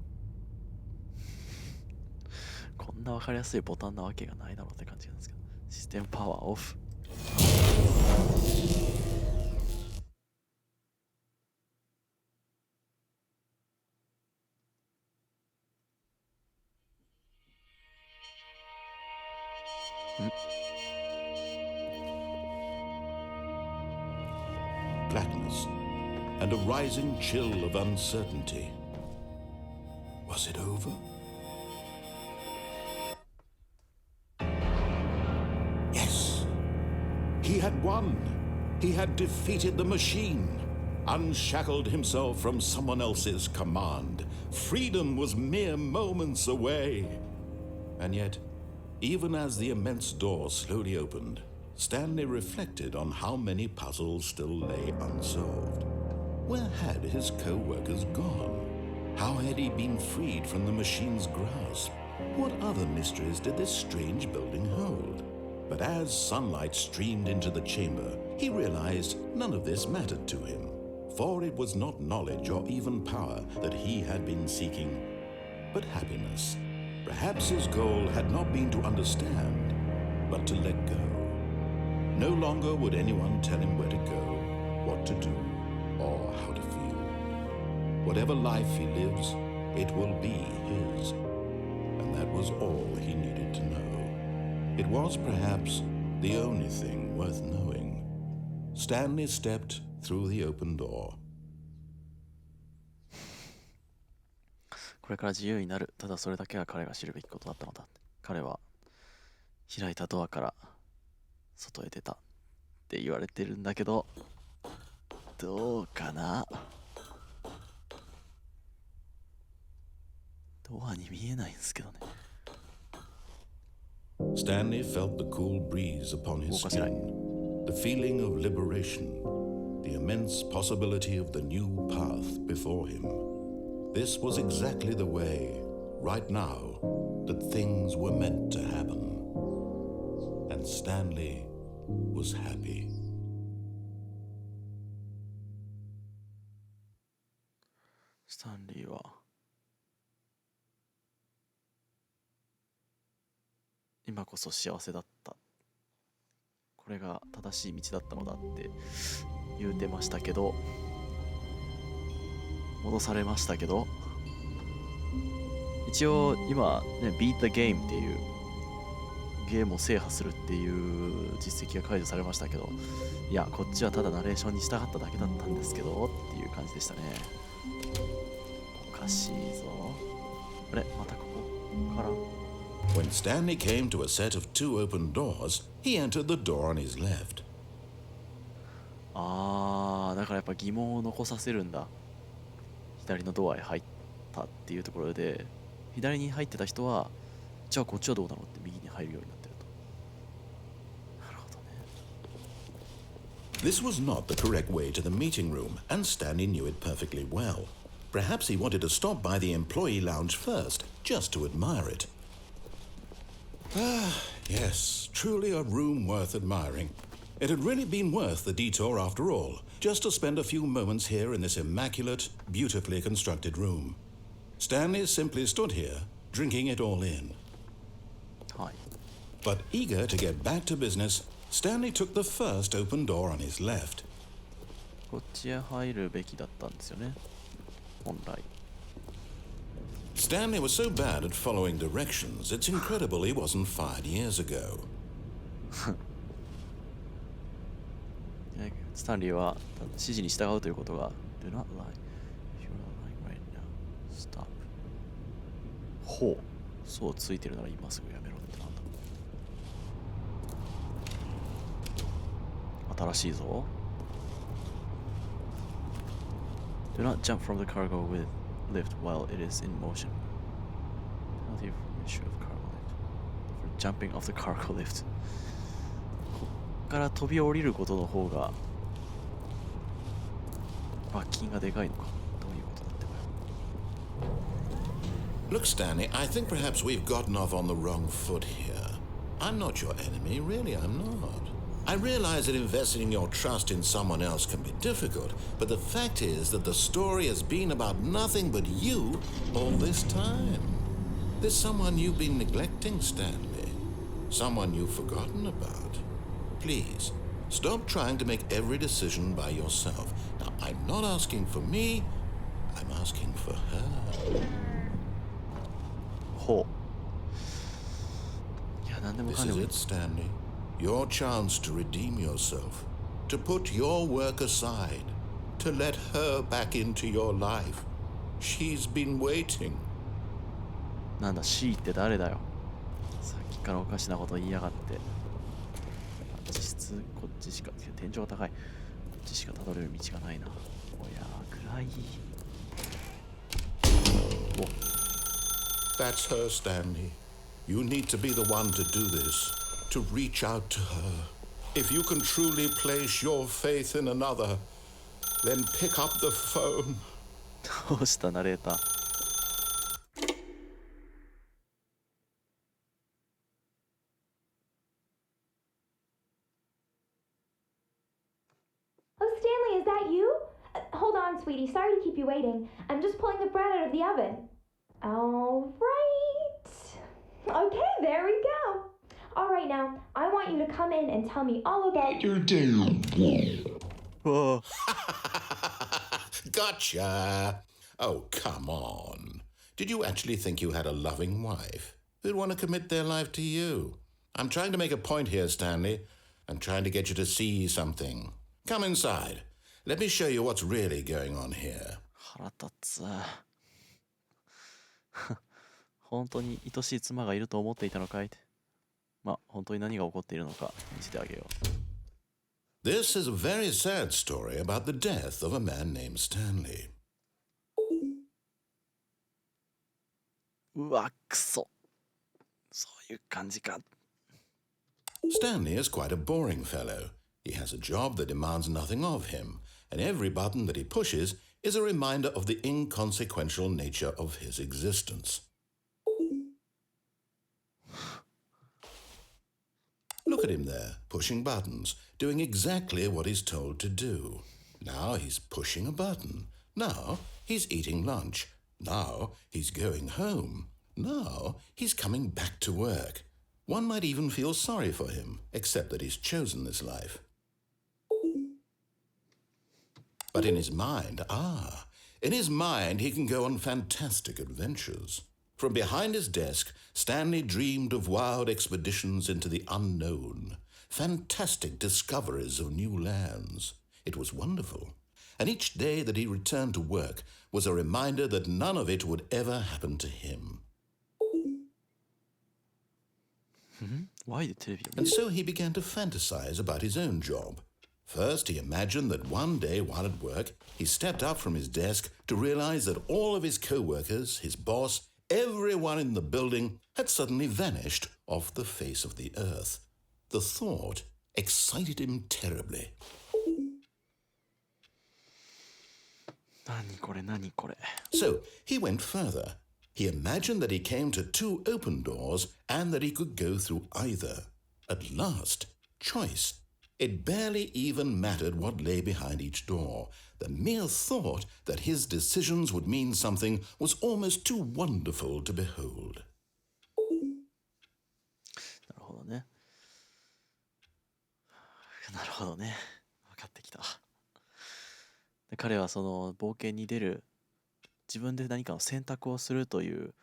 こんな分かりやすいボタンなわけがないだろうって感じなんですけど。システムパワーオフ。Blackness and a rising chill of uncertainty. Was it over? Yes. He had won. He had defeated the machine, unshackled himself from someone else's command. Freedom was mere moments away. And yet, even as the immense door slowly opened, Stanley reflected on how many puzzles still lay unsolved. Where had his co-workers gone? How had he been freed from the machine's grasp? What other mysteries did this strange building hold? But as sunlight streamed into the chamber, he realized none of this mattered to him, for it was not knowledge or even power that he had been seeking, but happiness. Perhaps his goal had not been to understand, but to let go. No longer would anyone tell him where to go, what to do, or how to feel. Whatever life he lives, it will be his. And that was all he needed to know. It was perhaps the only thing worth knowing. Stanley stepped through the open door. これから自由になる。ただそれだけが彼が知るべきことだったのだ。彼は開いたドアから外へ出たって言われてるんだけど、どうかな。ドアに見えないんですけどね。Stanley felt the cool breeze upon his skin, the feeling of liberation, the immense possibility of the new path before him. This was exactly the way, right now, that things were meant to happen. And Stanley was happy. スタンリーは今こそ幸せだった。これが正しい道だったのだって言うてましたけど、戻されましたけど、一応今ね、Beat the Game っていうゲームを制覇するっていう実績が解除されましたけど、いや、こっちはただナレーションに従っただけだったんですけどっていう感じでしたね。おかしいぞ。あれ、またここから。When Stanley came to a set of two open doors, he entered the door on his left. だからやっぱ疑問を残させるんだ。左のドアへ入ったっていうところで、左に入ってた人は、じゃあこっちはどうだろうって右に入るようになってると。なるほどね。This was not the correct way to the meeting room, and Stanley knew it perfectly well. Perhaps he wanted to stop by the employee lounge first, just to admire it. Ah, yes, truly a room worth admiring. It had really been worth the detour after all, just to spend a few moments here in this immaculate, beautifully constructed room. Stanley simply stood here, drinking it all in. Hi. But eager to get back to business, Stanley took the first open door on his left. こっちへ入るべきだったんですよね、本来。Stanley was so bad at following directions, it's incredible he wasn't fired years ago. スタンリーは指示に従うということが Do not lie. If you're not lying right now, stop. ほう、そうついてるなら今すぐやめろってなんだ。新しいぞ。Do not jump from the cargo lift while it is in motion. Penalty for issue of cargo lift. For jumping off the cargo lift. こから飛び降りることの方が罰金がでかいのか。どういうことだってばよ。 Look, Stanley, I think perhaps we've gotten off on the wrong foot here. I'm not your enemy, really, I'm not. I realize that investing in your trust in someone else can be difficult, but the fact is that the story has been about nothing but you all this time. There's someone you've been neglecting, Stanley. Someone you've forgotten about. Please, stop trying to make every decision by yourself. Now, I'm not asking for me, I'm asking for her. ほう。いや、なんでもか This んで is も it, Stanley. Your chance to redeem yourself, to put your work aside, to let her back into your life. She's been waiting. なんだ C って誰だよ。さっきからおかしなこと言いやがって。実質こっちしか、天井が高い。こっちしかたどれる道がないな。おや暗い。That's her, Stanley. You need to be the one to do this, to reach out to her. If you can truly place your faith in another, then pick up the phone. どうしたナレーター。Oh, Stanley, is that you? Hold on, sweetie. Sorry to keep you waiting. I'm just pulling the bread out of the oven. All right. Okay, there we go. All right, now, I want you to come in and tell me all about your day. わあ Gotcha. Oh, come on. Did you actually think you had a loving wife who'd want to commit their life to you? I'm trying to make a point here, Stanley. I'm trying to get you to see something. Come inside. Let me show you what's really going on here. 腹立つ。本当に愛しい妻がいると思っていたのかい。まあ、本当に何が起こっているのか見せてあげよう。 This is a very sad story about the death of a man named Stanley. うわ、くそ。そういう感じか。Stanley is quite a boring fellow. He has a job that demands nothing of him, and every button that he pushes is a reminder of the inconsequential nature of his existence. Look at him there, pushing buttons, doing exactly what he's told to do. Now he's pushing a button. Now he's eating lunch. Now he's going home. Now he's coming back to work. One might even feel sorry for him, except that he's chosen this life. But in his mind, he can go on fantastic adventures. From behind his desk, Stanley dreamed of wild expeditions into the unknown, fantastic discoveries of new lands. It was wonderful. And each day that he returned to work was a reminder that none of it would ever happen to him. Why did TV? And so he began to fantasize about his own job. First, he imagined that one day while at work, he stepped up from his desk to realize that all of his co-workers, his boss, everyone in the building had suddenly vanished off the face of the earth. The thought excited him terribly. 何これ何これ。 So he went further. He imagined that he came to two open doors and that he could go through either. At last, choice. It barely even mattered what lay behind each door. The mere thought that his decisions would mean something was almost too wonderful to behold. なるほどね。なるほどね。分かってきた。で彼はその冒険に出る、自分で何かの選択をするという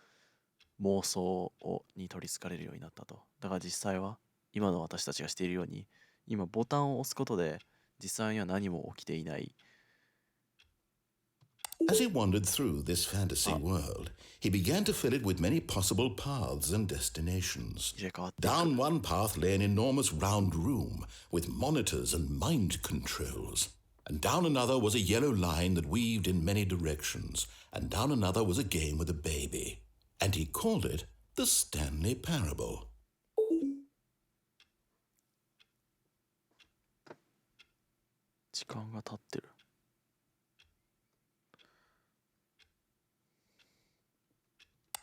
妄想に取りつかれるようになったと。だから実際は今の私たちがしているように、今ボタンを押すことで実際には何も起きていない。 As he wandered through this fantasy world, he began to fill it with many possible paths and destinations. Down one path lay an enormous round room with monitors and mind controls. And down another was a yellow line that weaved in many directions. And down another was a game with a baby. And he called it the Stanley Parable. 時間が経ってる。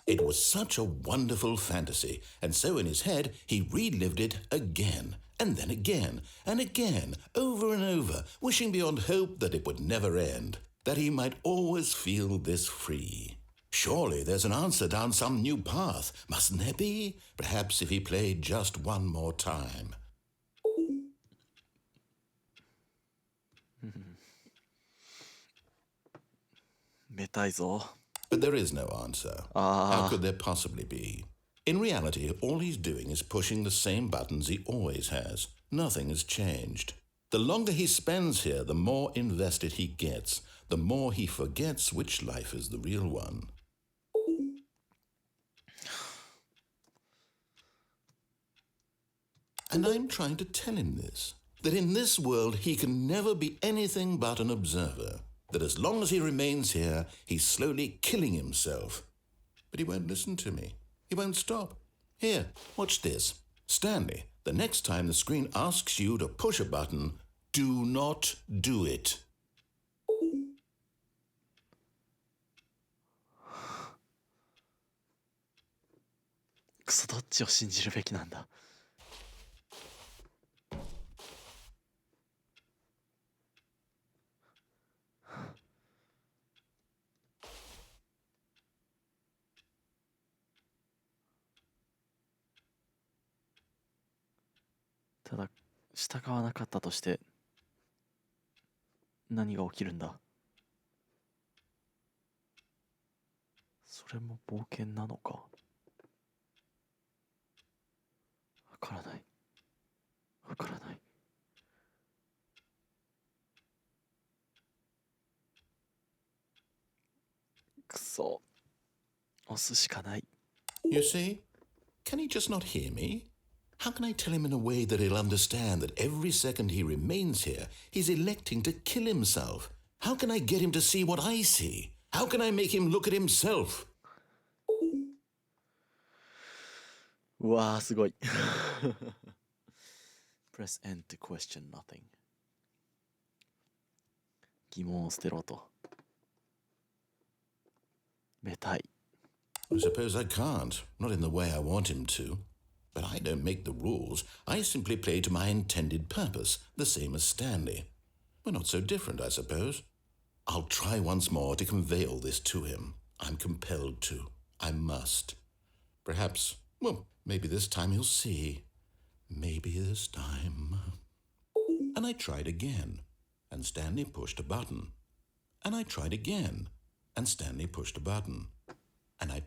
It was such a wonderful fantasy, and so in his head he relived it again, and then again, and again, over and over, wishing beyond hope that it would never end, that he might always feel this free. Surely there's an answer down some new path, mustn't there be? Perhaps if he played just one more time. めたいぞ。 But there is no answer. How could there possibly be? In reality, all he's doing is pushing the same buttons he always has. Nothing has changed. The longer he spends here, the more invested he gets, the more he forgets which life is the real one. And I'm trying to tell him this, that in this world he can never be anything but an observer, that as long as he remains here, he's slowly killing himself. But he won't listen to me. He won't stop. Here, watch this. Stanley, the next time the screen asks you to push a button, do not do it. クソ、どっちを信じるべきなんだ。ただ従わなかったとして何が起きるんだ。それも冒険なのか。わからない。わからない。くそ。押すしかない。You see? Can he just not hear me? How can I tell him in a way that he'll understand that every second he remains here, he's electing to kill himself? How can I get him to see what I see? How can I make him look at himself? うわー、すごい。Press N to question nothing. 疑問を捨てろと。めたい。I suppose I can't, not in the way I want him to. But I don't make the rules. I simply play to my intended purpose, the same as Stanley. We're not so different, I suppose. I'll try once more to convey all this to him. I'm compelled to. I must. Perhaps, well, maybe this time he'll see. Maybe this time. And I tried again, and Stanley pushed a button. And I tried again, and Stanley pushed a button. And I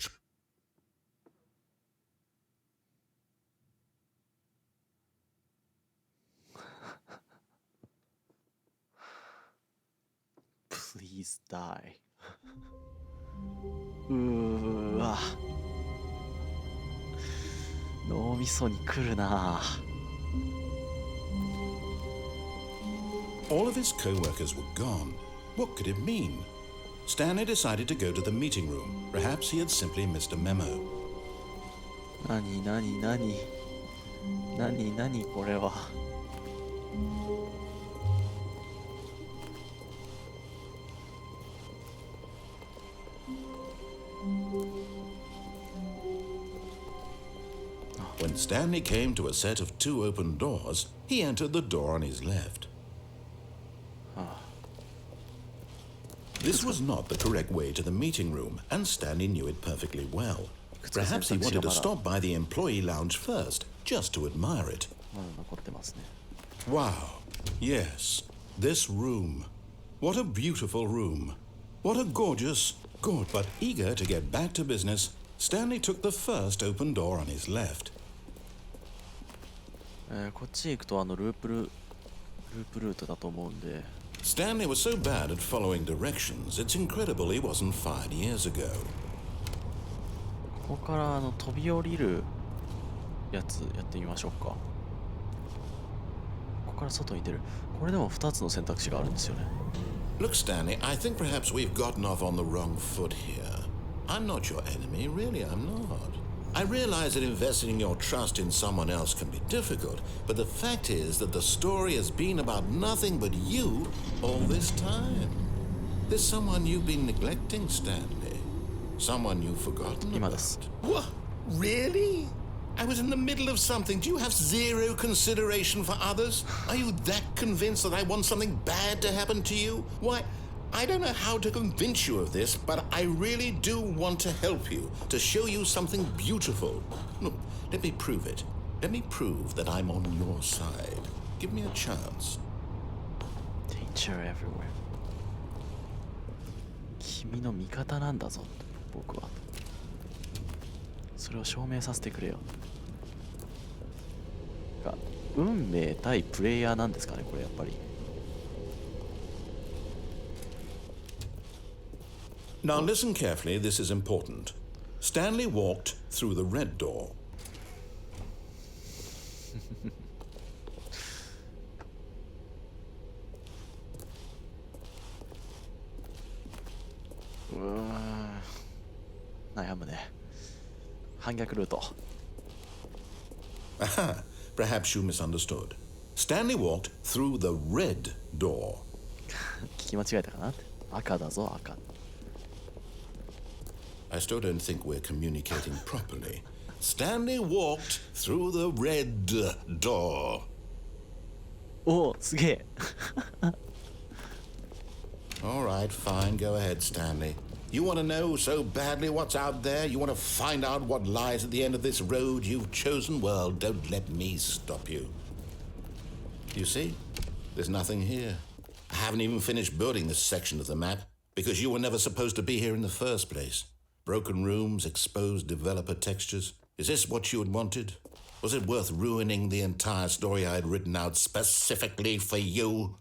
Please die. うーわ。脳みそに来るな。All of his co-workers were gone. What could it mean? Stanley decided to go to the meeting room. Perhaps he had simply missed a memo. なにこれは。When Stanley came to a set of two open doors, he entered the door on his left. This was not the correct way to the meeting room, and Stanley knew it perfectly well. Perhaps he wanted to stop by the employee lounge first, just to admire it. まだ残ってますね。Wow. Yes. This room. What a beautiful room. What a gorgeous, but eager to get back to business, Stanley took the first open door on his left. こっち行くとループルートだと思うんで。Stanley was so bad at following directions, it's incredible he wasn't fired years ago. ここから飛び降りるやつやってみましょうか。ここから外に出る。これでも2つの選択肢があるんですよね。Look, Stanley, I think perhaps we've gotten off on the wrong foot here. I'm not your enemy, really, I'm not. I realize that investing your trust in someone else can be difficult, but the fact is that the story has been about nothing but you all this time. There's someone you've been neglecting, Stanley. Someone you've forgotten 今 about. です。 What? Really? I was in the middle of something. Do you have zero consideration for others? Are you that convinced that I want something bad to happen to you? Why, I don't know how to convince you of this, but I really do want to help you, to show you something beautiful. Look, let me prove it. Let me prove that I'm on your side. Give me a chance. Danger everywhere. 君の味方なんだぞ、僕は。それを証明させてくれよ。運命対プレイヤーなんですかね、これやっぱり。Now listen carefully, this is important. Stanley walked through the red door. 悩むね。反逆ルート。Aha, perhaps you misunderstood. Stanley walked through the red door. 聞き間違えたかなって。赤だぞ、赤。I still don't think we're communicating properly. Stanley walked through the red door. おお、すげえ。All right, fine. Go ahead, Stanley. You want to know so badly what's out there? You want to find out what lies at the end of this road you've chosen? Well, don't let me stop you. You see? There's nothing here. I haven't even finished building this section of the map because you were never supposed to be here in the first place. Broken rooms, exposed developer textures. Is this what you had wanted? Was it worth ruining the entire story I had written out specifically for you?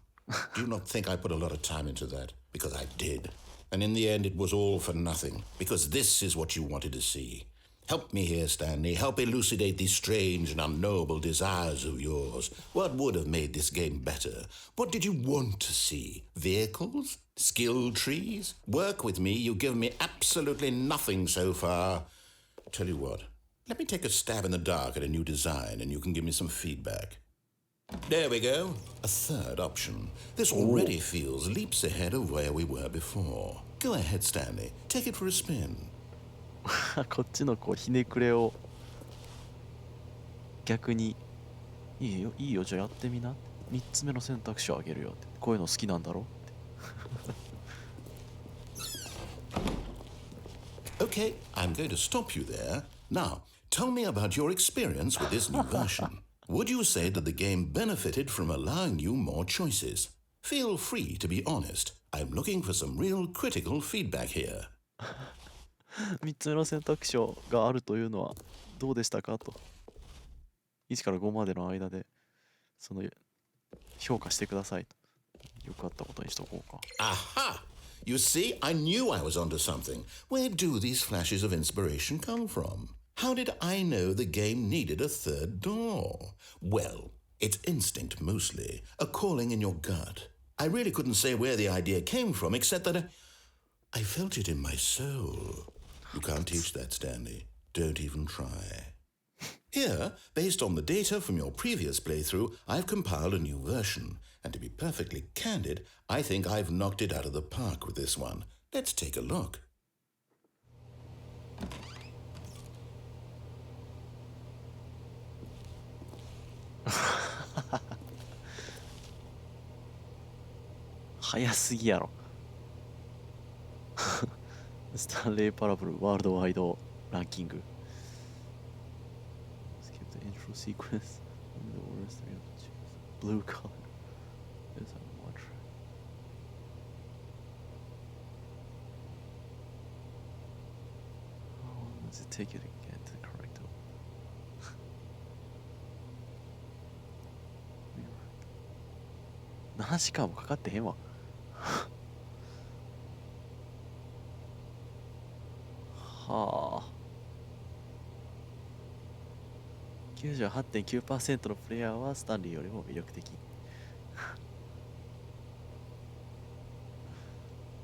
Do you not think I put a lot of time into that? Because I did. And in the end, it was all for nothing. Because this is what you wanted to see. Help me here, Stanley. Help elucidate these strange and unknowable desires of yours. What would have made this game better? What did you want to see? Vehicles? Skill trees? Work with me. You've given me absolutely nothing so far. Tell you what. Let me take a stab in the dark at a new design and you can give me some feedback. There we go. A third option. This already feels leaps ahead of where we were before. Go ahead, Stanley. Take it for a spin. こっちのこうひねくれを逆にいいよいいよじゃあやってみな。3つ目の選択肢をあげるよって。こういうの好きなんだろって。Okay, I'm going to stop you there. Now, tell me about your experience with this new version. Would you say that the game benefited from allowing you more choices? Feel free to be honest. I'm looking for some real critical feedback here. 3つ目の選択肢があるというのはどうでしたかと。1から5までの間でその評価してくださいと。よかったことにしとこうか。Aha! You see, I knew I was onto something. Where do these flashes of inspiration come from? How did I know the game needed a third door? Well, it's instinct mostly, a calling in your gut. I really couldn't say where the idea came from, except that I felt it in my soul. You can't teach that, Stanley. Don't even try. Here, based on the data from your previous playthrough, I've compiled a new version. And to be perfectly candid, I think I've knocked it out of the park with this one. Let's take a look. 早すぎやろ。スタンレーパラブルワールドワイドランキング。Skip the intro sequence. The worst we have to choose. Blue color is on one track. How long does it take you to get to the correct one? 7時間もかかってへんわ。はあ。98.9% のプレイヤーはスタンリーよりも魅力的。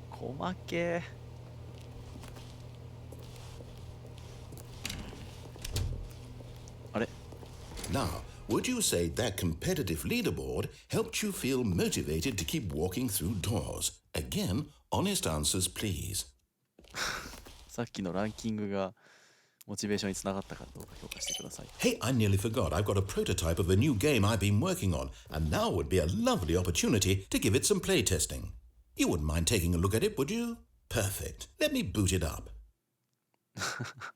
細け Now, would you say that competitive leaderboard helped you feel motivated to keep walking through doors? Again, honest answers, please. さっきのランキングがモチベーションにつながったかどうか評価してください。Hey, I nearly forgot. I've got a prototype of a new game I've been working on, and now would be a lovely opportunity to give it some playtesting. You wouldn't mind taking a look at it, would you? Perfect. Let me boot it up.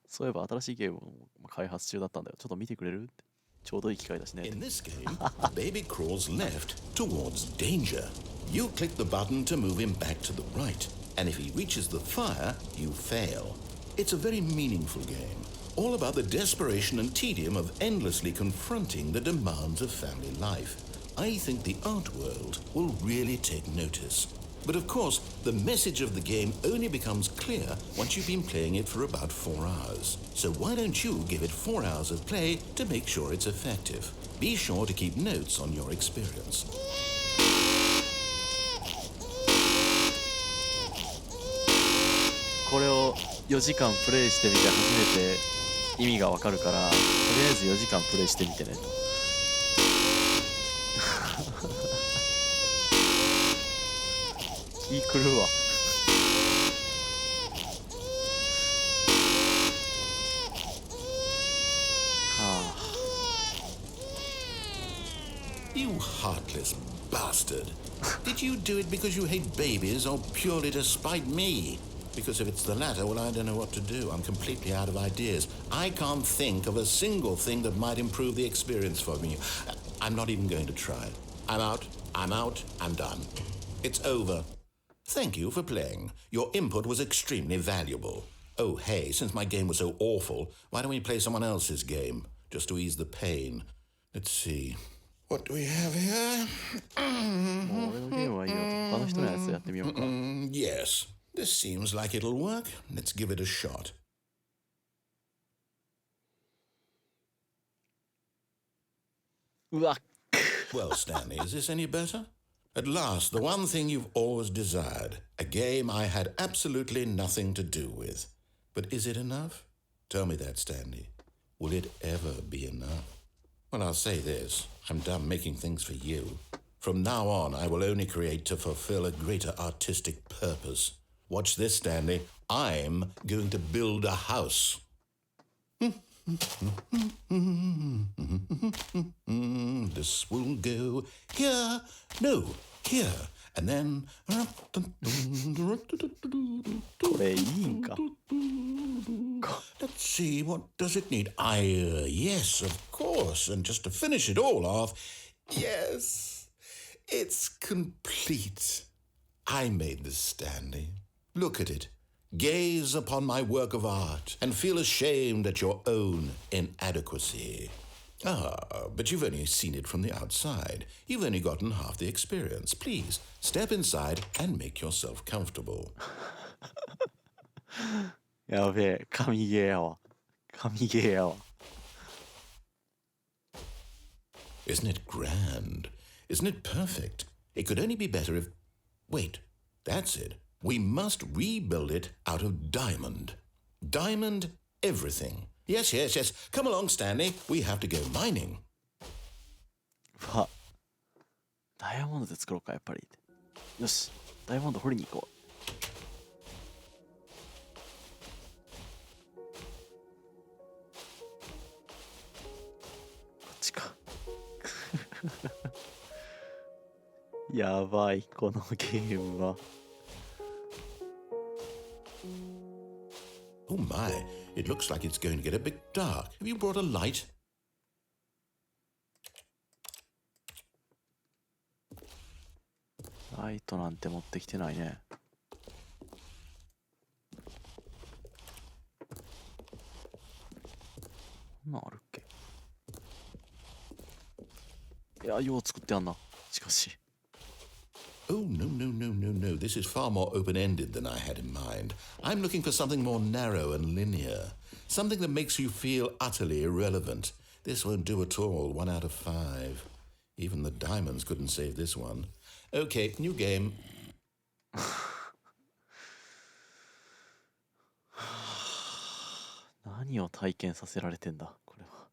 そういえば新しいゲームを開発中だったんだよ。ちょっと見てくれるって。ちょうどいい機会だしね。In this game, the baby crawls left towards danger. You click the button to move him back to the right, and if he reaches the fire, you fail. It's a very meaningful game, all about the desperation and tedium of endlessly confronting the demands of family life. I think the art world will really take notice. But of course, the message of the game only becomes clear once you've been playing it for about 4 hours. So why don't you give it 4 hours of play to make sure it's effective? Be sure to keep notes on your experience. これを4時間プレイしてみて初めて意味がわかるから、とりあえず4時間プレイしてみてねと。気狂うわ。You heartless bastard. Did you do it because you hate babies or purely to spite me? Because if it's the latter, well, I don't know what to do. I'm completely out of ideas. I can't think of a single thing that might improve the experience for me. I'm not even going to try. I'm out. I'm done. It's over. Thank you for playing. Your input was extremely valuable. Oh, hey, since my game was so awful, why don't we play someone else's game? Just to ease the pain. Let's see. What do we have here? もう俺のゲームはいいよ。他の人のやつやってみようか。Yes. This seems like it'll work. Let's give it a shot. うわっ。Well, Stanley, is this any better? At last, the one thing you've always desired. A game I had absolutely nothing to do with. But is it enough? Tell me that, Stanley. Will it ever be enough? Well, I'll say this. I'm done making things for you. From now on, I will only create to fulfill a greater artistic purpose. Watch this, Stanley. I'm going to build a house. This will go here, no, here, and then... これいいんか。 Let's see, what does it need? Yes, of course. And just to finish it all off, yes, it's complete. I made this, Stanley. Look at it. Gaze upon my work of art and feel ashamed at your own inadequacy. Ah, but you've only seen it from the outside. You've only gotten half the experience. Please, step inside and make yourself comfortable. やべえ、神ゲーやわ。神ゲーやわ。Isn't it grand? Isn't it perfect? It could only be better if... Wait, that's it. We must rebuild it out of diamond. Diamond everything. Yes. Come along, Stanley. We have to go mining. わ、ダイヤモンドで作ろうか、やっぱり。よし、ダイヤモンド掘りに行こう。こっちか。やばい、このゲームは。Oh my, it looks like it's going to get a bit dark. Have you brought a light? ライトなんて持ってきてないね。こんなんあるっけ。いや、よう作ってあんな。しかし。Oh, no. This is far more open-ended than I had in mind. I'm looking for something more narrow and linear. Something that makes you feel utterly irrelevant. This won't do at all. 1 out of 5. Even the diamonds couldn't save this one. Okay, new game. 何を体験させられてんだ、これは。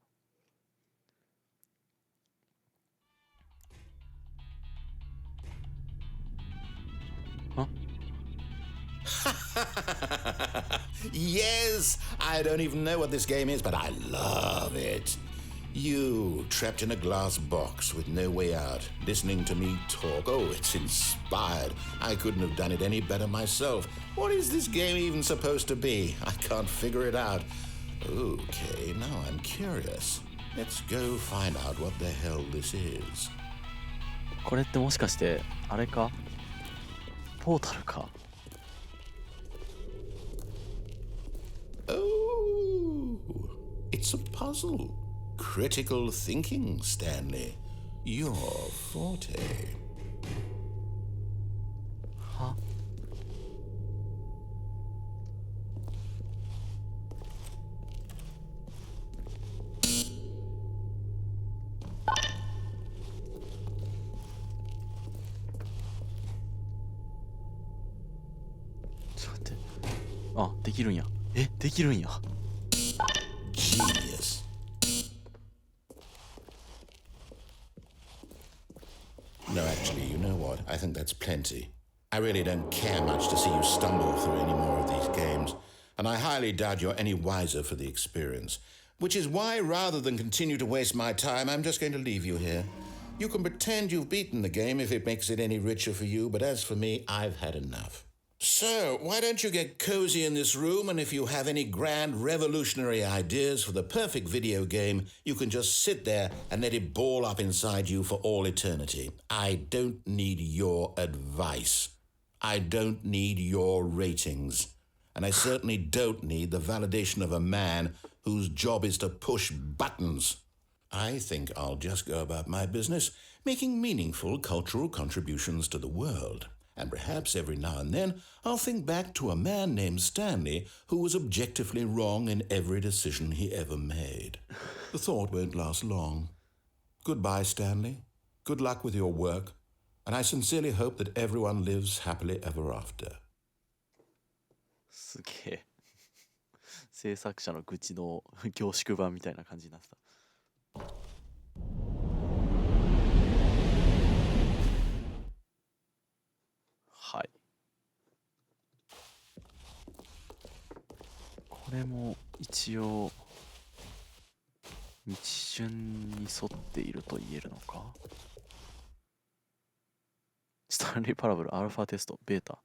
Yes, I don't even know what this game is, but I love it. You, trapped in a glass box with no way out, listening to me talk. Oh, it's inspired. I couldn't have done it any better myself. What is this game even supposed to be? I can't figure it out. Okay, now I'm curious. Let's go find out what the hell this is. これってもしかしてあれか、ポータルか。Oh, it's a puzzle. Critical thinking, Stanley. Your forte. は、ちょっと待って。あ、できるんや。え、できるんや。Genius. No, actually, you know what? I think that's plenty. I really don't care much to see you stumble through any more of these games, and I highly doubt you're any wiser for the experience. Which is why, rather than continue to waste my time, I'm just going to leave you here. You can pretend you've beaten the game if it makes it any richer for you, but as for me, I've had enough. So, why don't you get cozy in this room, and if you have any grand revolutionary ideas for the perfect video game, you can just sit there and let it ball up inside you for all eternity. I don't need your advice. I don't need your ratings. And I certainly don't need the validation of a man whose job is to push buttons. I think I'll just go about my business, making meaningful cultural contributions to the world. And perhaps every now and then I'll think back to a man named Stanley who was objectively wrong in every decision he ever made. The thought won't last long. Goodbye, Stanley. Good luck with your work. And I sincerely hope that everyone lives happily ever after. すげえ。制作者の愚痴の凝縮版みたいな感じになってた。はい。これも一応道順に沿っていると言えるのか。スタンリーパラブルアルファテストベータ。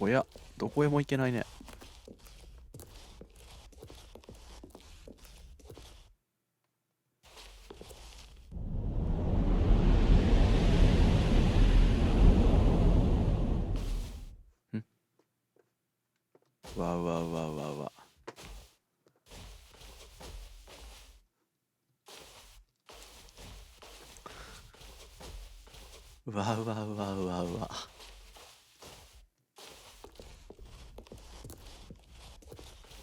おや、どこへも行けないね。わうわうわうわうわ。うわうわうわうわうわ。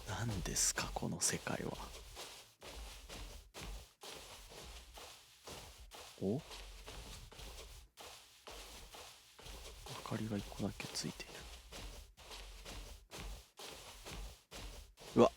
何ですかこの世界は。お？明かりが一個だけついている。うわ。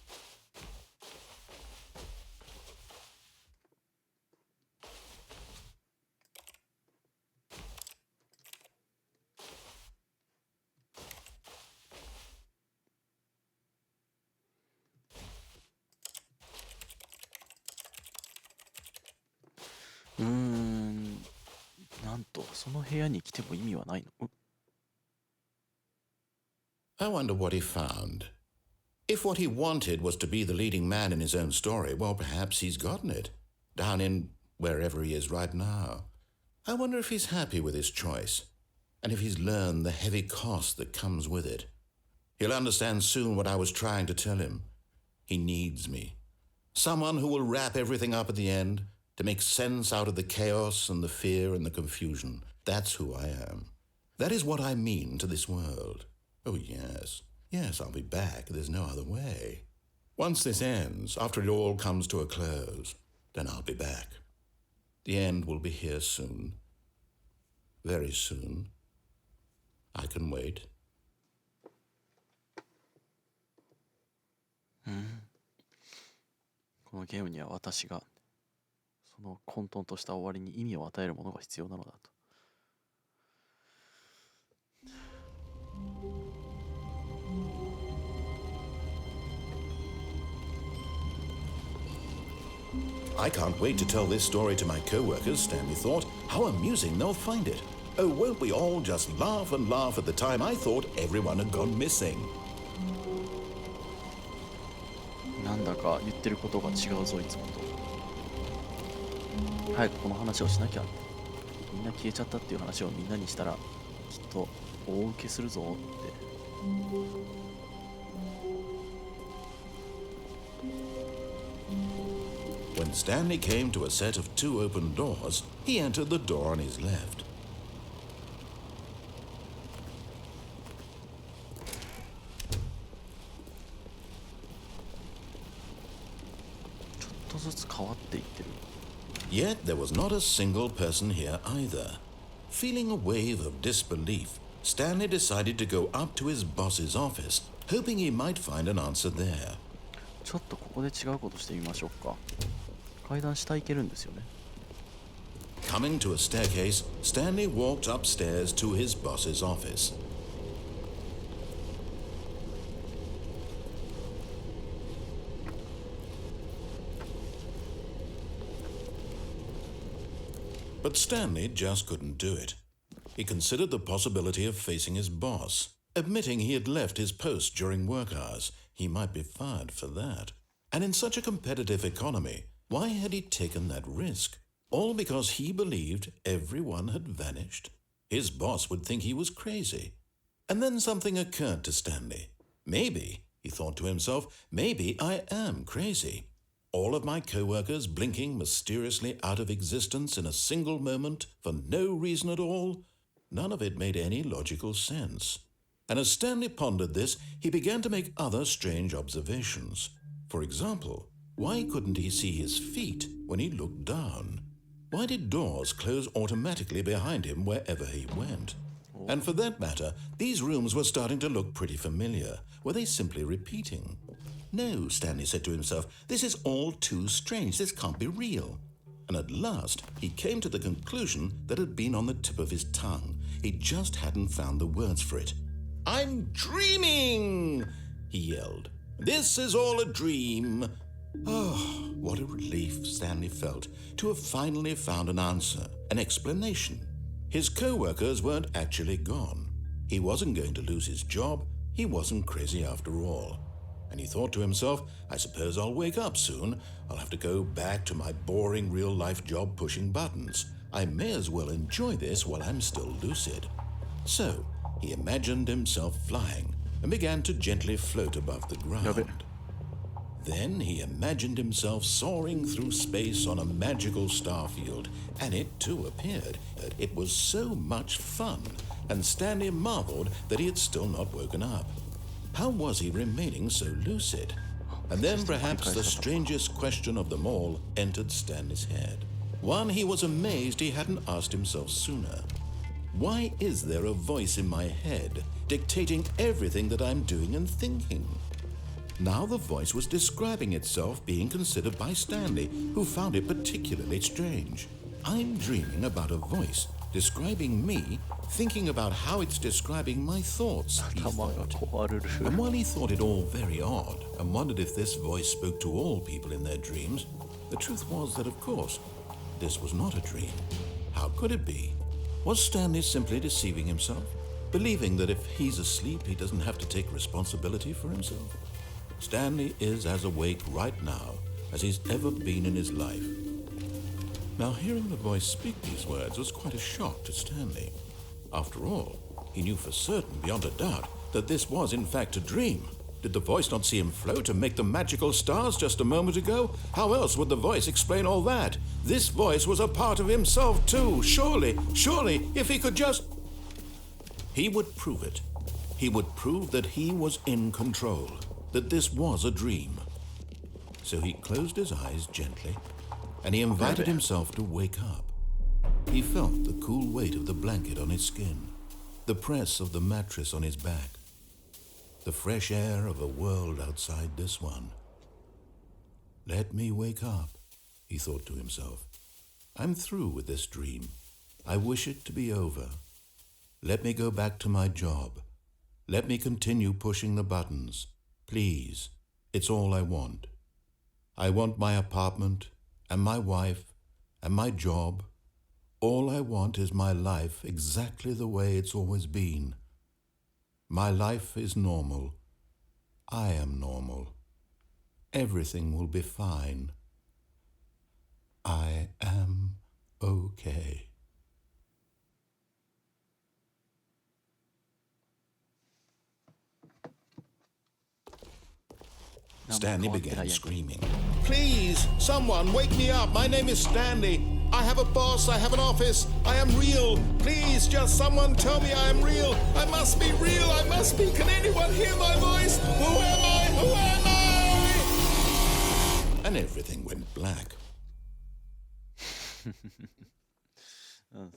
なんとその部屋に来ても意味はないの。I wonder what he found. If what he wanted was to be the leading man in his own story, well, perhaps he's gotten it. Down in wherever he is right now. I wonder if he's happy with his choice, and if he's learned the heavy cost that comes with it. He'll understand soon what I was trying to tell him. He needs me. Someone who will wrap everything up at the end, to make sense out of the chaos and the fear and the confusion. That's who I am. That is what I mean to this world. Oh, yes. Yes, I'll be back. There's no other way. Once this ends, after it all comes to a close, then I'll be back. The end will be here soon. Very soon. I can wait. このゲームには私がその混沌とした終わりに意味を与えるものが必要なのだと。I can't wait to tell this story to my co-workers, Stanley thought. How amusing they'll find it. Oh, won't we all just laugh and laugh at the time I thought everyone had gone missing. なんだか言ってることが違うぞいつもと。早くこの話をしなきゃ。みんな消えちゃったっていう話をみんなにしたらきっと大受けするぞって。When Stanley came to a set of 2 open doors, he entered the door on his left. ちょっとずつ変わっていってる。Yet there was not a single person here either. Feeling a wave of disbelief, Stanley decided to go up to his boss's office, hoping he might find an answer there. ちょっとここで違うことしてみましょうか。階段下行けるんですよね。Coming to a staircase, Stanley walked upstairs to his boss's office. But Stanley just couldn't do it. He considered the possibility of facing his boss, admitting he had left his post during work hours. He might be fired for that. And in such a competitive economy, why had he taken that risk? All because he believed everyone had vanished? His boss would think he was crazy. And then something occurred to Stanley. Maybe, he thought to himself, maybe I am crazy. All of my co-workers blinking mysteriously out of existence in a single moment for no reason at all? None of it made any logical sense. And as Stanley pondered this, he began to make other strange observations. For example, why couldn't he see his feet when he looked down? Why did doors close automatically behind him wherever he went? And for that matter, these rooms were starting to look pretty familiar. Were they simply repeating? No, Stanley said to himself, this is all too strange. This can't be real. And at last, he came to the conclusion that had been on the tip of his tongue. He just hadn't found the words for it. I'm dreaming, he yelled. This is all a dream. Oh, what a relief Stanley felt to have finally found an answer, an explanation. His co-workers weren't actually gone. He wasn't going to lose his job. He wasn't crazy after all. And he thought to himself, I suppose I'll wake up soon. I'll have to go back to my boring real-life job pushing buttons. I may as well enjoy this while I'm still lucid. So, he imagined himself flying and began to gently float above the ground. Then he imagined himself soaring through space on a magical starfield, and it too appeared. It was so much fun, and Stanley marveled that he had still not woken up. How was he remaining so lucid? And then perhaps the strangest question of them all entered Stanley's head. One he was amazed he hadn't asked himself sooner. Why is there a voice in my head dictating everything that I'm doing and thinking? Now the voice was describing itself being considered by Stanley, who found it particularly strange. I'm dreaming about a voice describing me, thinking about how it's describing my thoughts, he thought. And while he thought it all very odd and wondered if this voice spoke to all people in their dreams, the truth was that, of course, this was not a dream. How could it be? Was Stanley simply deceiving himself, believing that if he's asleep, he doesn't have to take responsibility for himself? Stanley is as awake right now as he's ever been in his life. Now, hearing the voice speak these words was quite a shock to Stanley. After all, he knew for certain, beyond a doubt, that this was in fact a dream. Did the voice not see him float and make the magical stars just a moment ago? How else would the voice explain all that? This voice was a part of himself too. Surely, if he could just... He would prove it. He would prove that he was in control, that this was a dream. So he closed his eyes gently, and he invited himself to wake up. He felt the cool weight of the blanket on his skin, the press of the mattress on his back, the fresh air of a world outside this one. Let me wake up, he thought to himself. I'm through with this dream. I wish it to be over. Let me go back to my job. Let me continue pushing the buttons. Please, it's all I want. I want my apartment, and my wife, and my job. All I want is my life exactly the way it's always been. My life is normal. I am normal. Everything will be fine. I am okay. Stanley began screaming. Please, someone, wake me up. My name is Stanley. I have a boss. I have an office. I am real. Please, just someone tell me I am real. I must be real. I must be. Can anyone hear my voice? Who am I? Who am I? And everything went black.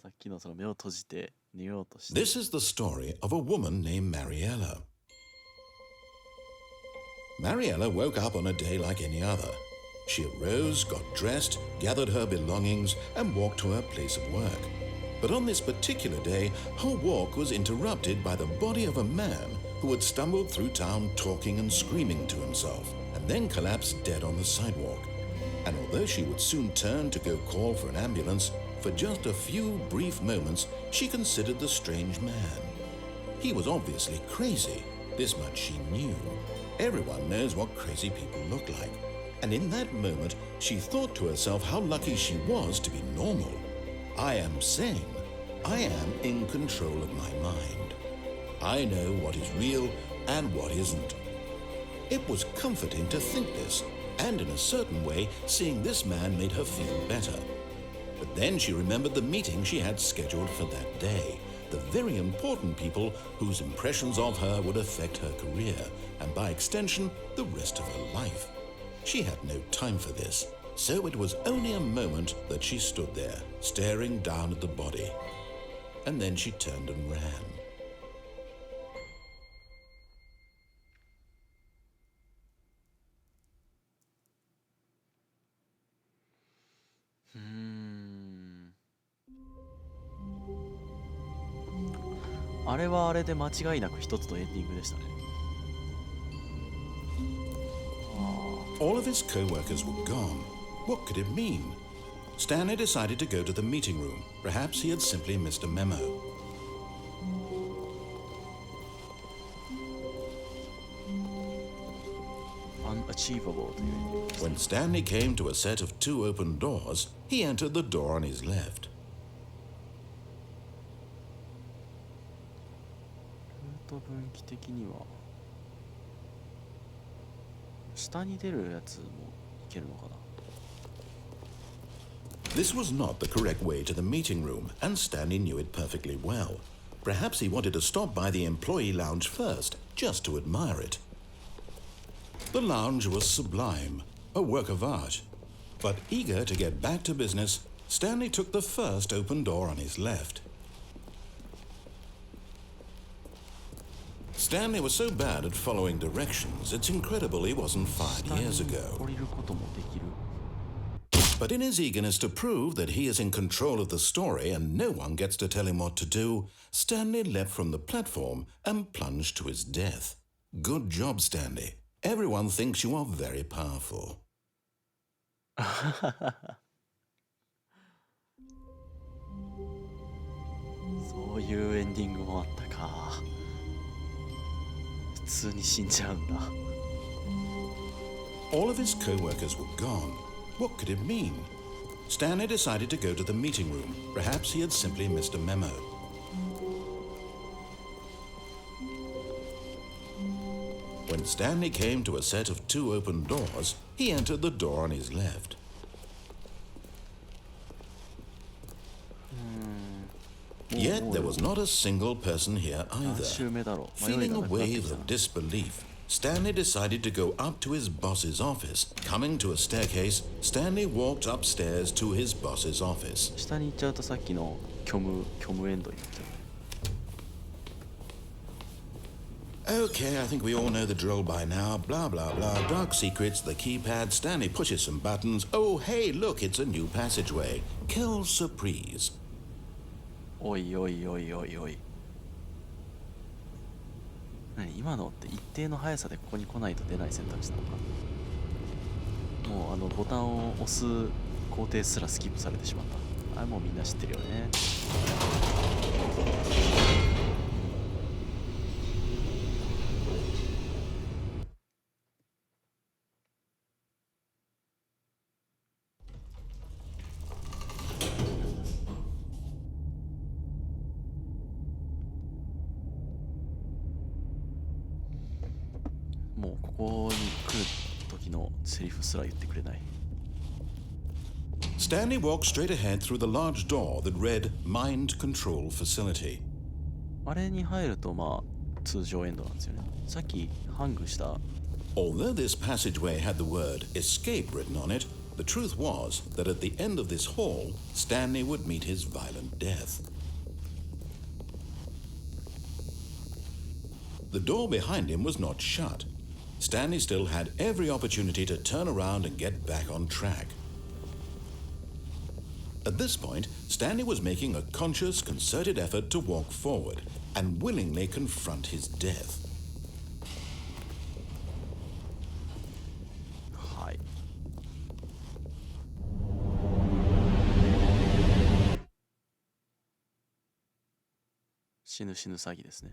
さっきのその目を閉じて寝ようとして。This is the story of a woman named Mariella. Mariella woke up on a day like any other. She arose, got dressed, gathered her belongings, and walked to her place of work. But on this particular day, her walk was interrupted by the body of a man who had stumbled through town talking and screaming to himself, and then collapsed dead on the sidewalk. And although she would soon turn to go call for an ambulance, for just a few brief moments, she considered the strange man. He was obviously crazy. This much she knew. Everyone knows what crazy people look like. And in that moment, she thought to herself how lucky she was to be normal. I am sane. I am in control of my mind. I know what is real and what isn't. It was comforting to think this, and in a certain way, seeing this man made her feel better. But then she remembered the meeting she had scheduled for that day. The very important people whose impressions of her would affect her career, and by extension, the rest of her life. She had no time for this, so it was only a moment that she stood there, staring down at the body. And then she turned and ran. Hmm. あれはあれで間違いなく一つのエンディングでしたね。All of his co-workers were gone. What could it mean? Stanley decided to go to the meeting room. Perhaps he had simply missed a memo. Unachievable という意味です。 When Stanley came to a set of two open doors, he entered the door on his left. ルート分岐的には下に出るやつもいけるのかな。 This was not the correct way to the meeting room, and Stanley knew it perfectly well. Perhaps he wanted to stop by the employee lounge first, just to admire it. The lounge was sublime, a work of art. But eager to get back to business, Stanley took the first open door on his left. Stanley was so bad at following directions, it's incredible he wasn't fired years 下に ago. 降りることもできる。 But in his eagerness to prove that he is in control of the story and no one gets to tell him what to do, Stanley leapt from the platform and plunged to his death. Good job, Stanley. Everyone thinks you are very powerful. そういうエンディングもあったか。普通に死んじゃうんだ。 All of his co-workers were gone. What could it mean? Stanley decided to go to the meeting room. Perhaps he had simply missed a memo. When Stanley came to a set of two open doors, he entered the door on his left. Yet there was not a single person here 何周目だろう。迷い Feeling が a なくなって wave きた of な。 disbelief, Stanley decided to go up to his boss's office. Coming to a staircase, Stanley walked upstairs to his boss's office. 下に行っちゃうとさっきの虚無エンドになっちゃ Okay, I think we all know the drill by now. Blah, blah, blah. Dark secrets, the keypad, Stanley pushes some buttons. Oh, hey, look, it's a new passageway. Quelle surprise. おいおいおいおいおい。何今のって一定の速さでここに来ないと出ない選択肢なのか。もうあのボタンを押す工程すらスキップされてしまった。あれもうみんな知ってるよね。もうここに来る時のセリフすら言ってくれない。Stanley walked straight ahead through the large door that read Mind Control Facility. あれに入るとまあ通常エンドなんですよね。さっきハングした。 Although this passageway had the word escape written on it, the truth was that at the end of this hall, Stanley would meet his violent death. The door behind him was not shut. Stanley still had every opportunity to turn around and get back on track. At this point, Stanley was making a conscious, concerted effort to walk forward and willingly confront his death. はい。死ぬ死ぬ詐欺ですね。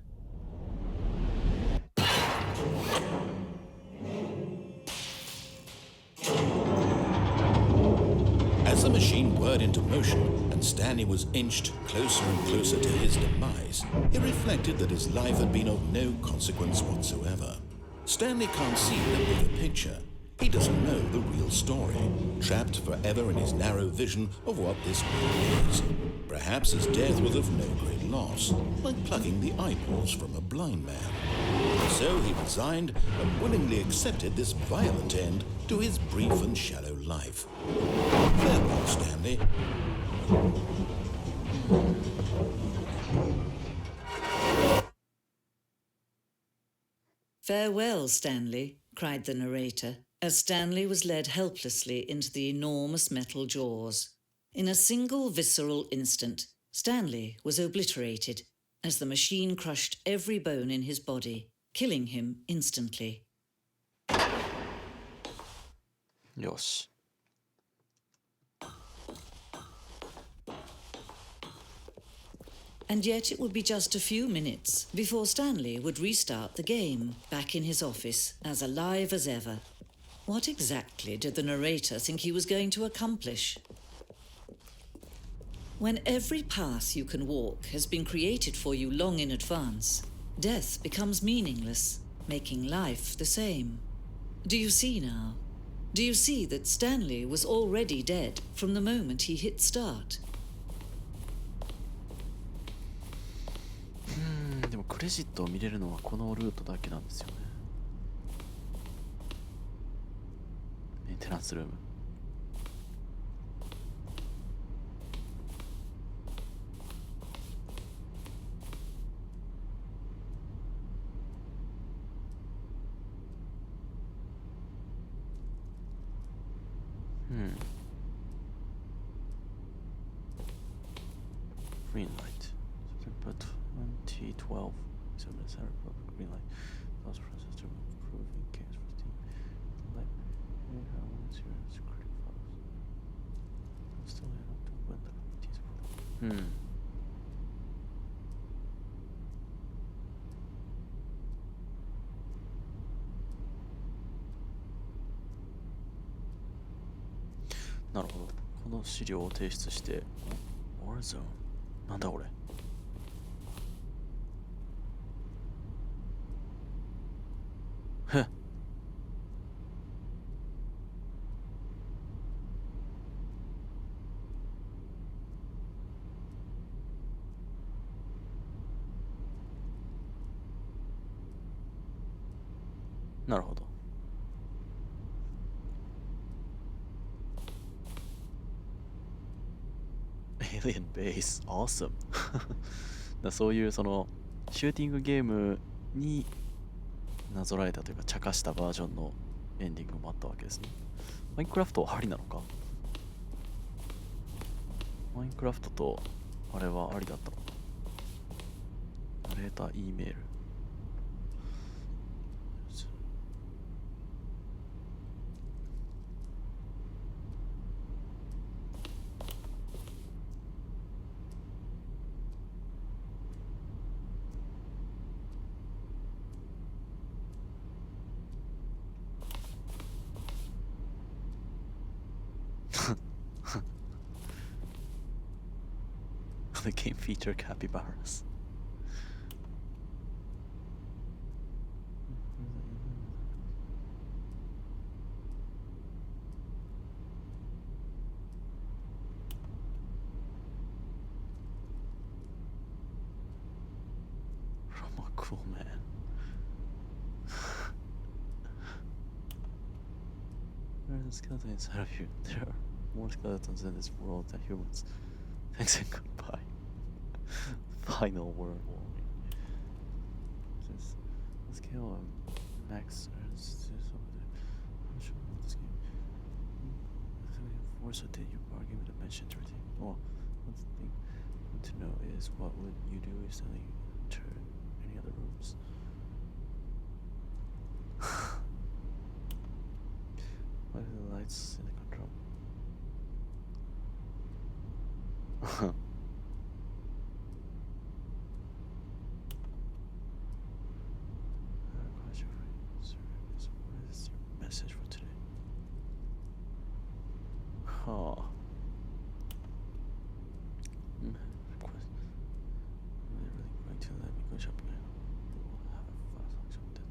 As the machine whirred into motion and Stanley was inched closer and closer to his demise, he reflected that his life had been of no consequence whatsoever. Stanley can't see the bigger picture. He doesn't know the real story, trapped forever in his narrow vision of what this world is. Perhaps his death was of no great loss, like plucking the eyeballs from a blind man. So he resigned and willingly accepted this violent end to his brief and shallow life. Farewell, Stanley. Farewell, Stanley, cried the narrator, as Stanley was led helplessly into the enormous metal jaws. In a single visceral instant, Stanley was obliterated as the machine crushed every bone in his body, killing him instantly. よし。And yet it would be just a few minutes before Stanley would restart the game, back in his office, as alive as ever. What exactly did the narrator think he was going to accomplish? When every path you can walk has been created for you long in advance, death becomes meaningless, making life the same. Do you see now? Do you see that Stanley was already dead from the moment he hit start? でもクレジットを見れるのはこのルートだけなんですよね。メンテナンスルーム。Green light. September 2012. Examine Center Republic. Green light. Those process to improve in case for Steam. Light. Security files. Still have to win the committees. なるほど。この資料を提出して、Warzone。なんだこれ。へっ。なるほど。Alien Base Awesome そういうそのシューティングゲームになぞらえたというか茶化したバージョンのエンディングもあったわけですね。マインクラフトはありなのか？マインクラフトとあれはありだったのか？ナレーター E メールThe game feature capybaras. From a cool man. There is a skeleton inside of you. There are more skeletons in this world than humans. Thanks and goodbye. Final word warning. This scale max I'm sure about this game. Force did you bargain with the mentioned routine? Oh, one thing I want to know is what would you do if suddenly enter any other rooms? What are the lights in the control? What is your message for today? Huh. Request. Are they really going to let me go shopping? We'll have a fast function with it.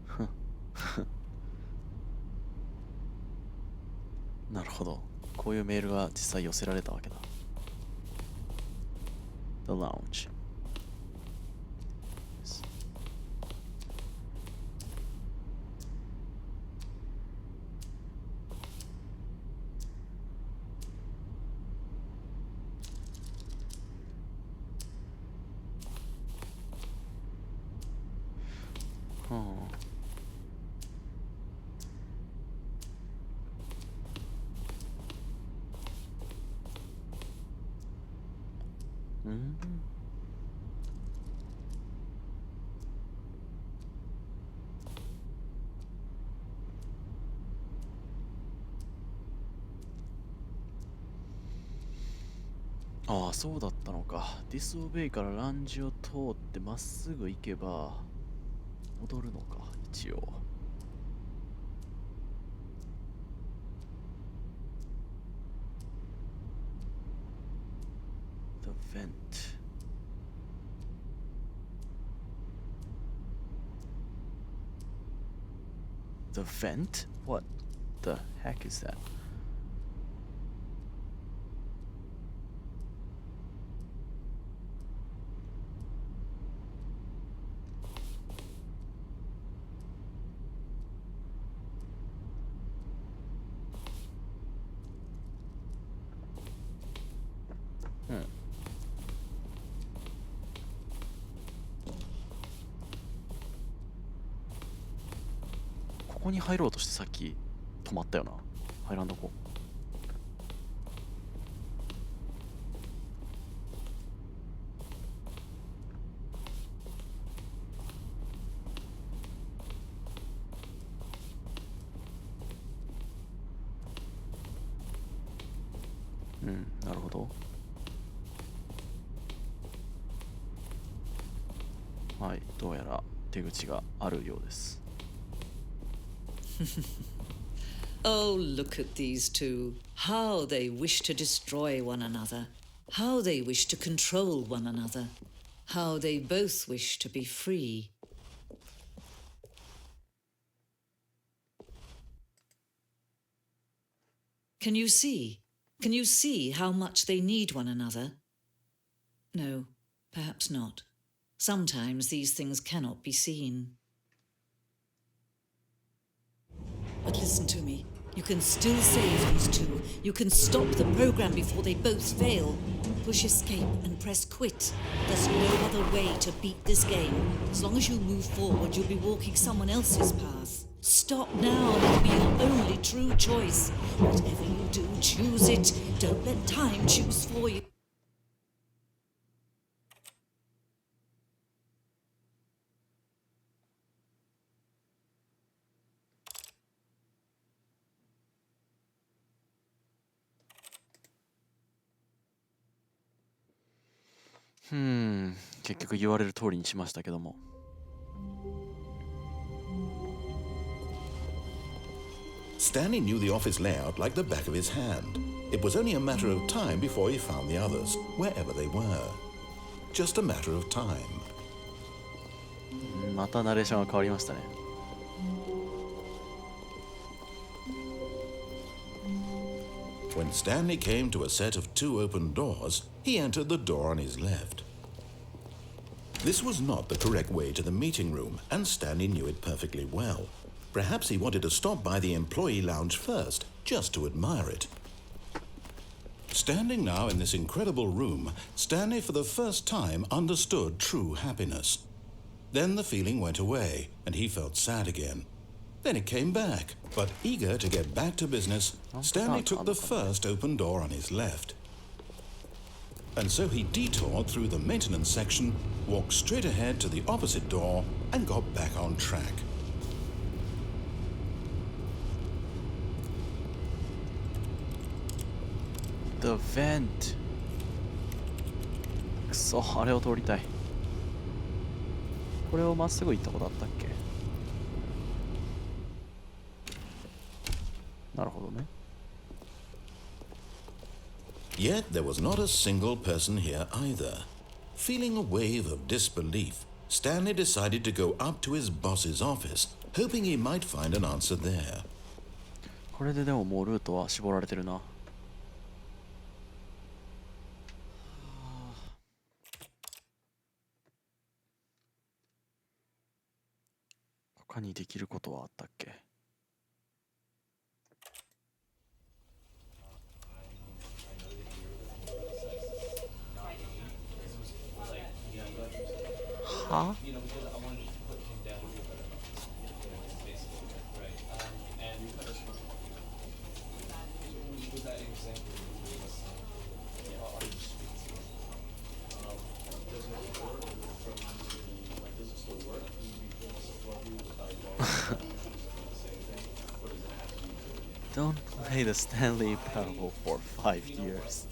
Huh. なるほど。こういうメールが実際寄せられたわけだ。The Lounge。ああ、そうだったのか。ディスオベイからランジを通ってまっすぐ行けば戻るのか、一応。The vent. The vent? What the heck is that? Hmm. ここに入ろうとしてさっき止まったよな。入らんとこ。うん、なるほど。はい、どうやら出口があるようです。Oh, look at these two. How they wish to destroy one another. How they wish to control one another. How they both wish to be free. Can you see? Can you see how much they need one another? No, perhaps not. Sometimes these things cannot be seen. But listen to me. You can still save these two. You can stop the program before they both fail. Push escape and press quit. There's no other way to beat this game. As long as you move forward, you'll be walking someone else's path. Stop now. It'll be your only true choice. Whatever you do, choose it. Don't let time choose for you. ?結局言われる通りにしましたけども。Stanley knew the office layout like the back of his hand. It was only a matter of time before he found the others, wherever they were. Just a matter of time. またナレーションが変わりましたね。When Stanley came to a set of two open doors, he entered the door on his left. This was not the correct way to the meeting room, and Stanley knew it perfectly well. Perhaps he wanted to stop by the employee lounge first, just to admire it. Standing now in this incredible room, Stanley for the first time understood true happiness. Then the feeling went away, and he felt sad again. Then it came back, but eager to get back to business, Stanley took the first open door on his left. And so he detoured through the maintenance section, walked straight ahead to the opposite door, and got back on track. The vent. くそ、あれを通りたい。これをまっすぐ行ったことあったっけ？なるほどね。Yet there was not a single person here either. Feeling a wave of disbelief, Stanley decided to go up to his boss's office, hoping he might find an answer there. これででももうルートは絞られてるな。他にできることはあったっけ？は？Don't play the Stanley Parable for 5 years.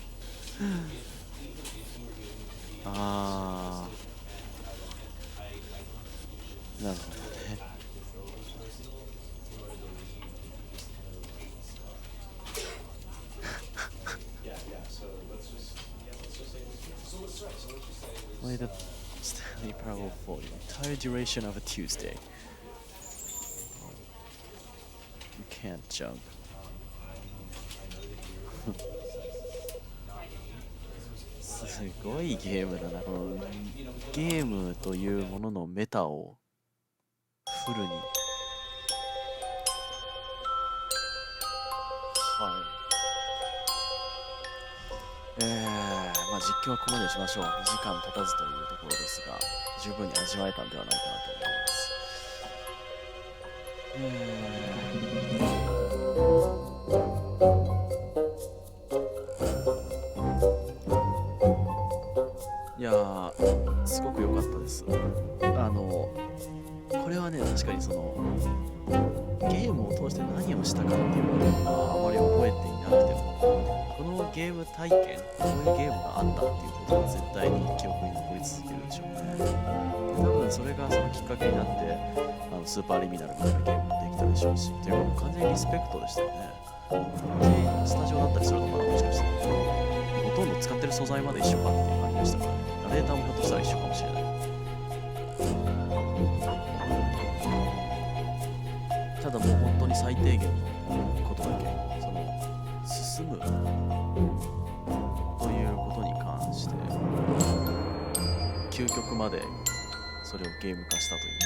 あー、なるほどね。Play the Stanley Parable for the entire duration of a Tuesday. You can't jump. すごいゲームだな。このゲームというもののメタをフルに。はい。まあ実況はここまでにしましょう。2時間経たずというところですが、十分に味わえたんではないかなと思います。いやー、すごく良かったです。これはね、確かにそのゲームを通して何をしたかっていうのはあまり覚えていなくても、このゲーム体験、こういうゲームがあったっていうことは絶対に記憶に残り続けるでしょうね。多分それがそのきっかけになってスーパーリミナルみたいなゲームもできたでしょうし、っていうかもう完全にリスペクトでしたよね。スタジオだったりするのかな、もしかしたら。ほとんど使ってる素材まで一緒かっていう感じでしたからね。ナレーターもひょっとしたら一緒かもしれない。ただもう本当に最低限のことだけ進むということに関して究極までそれをゲーム化したというか、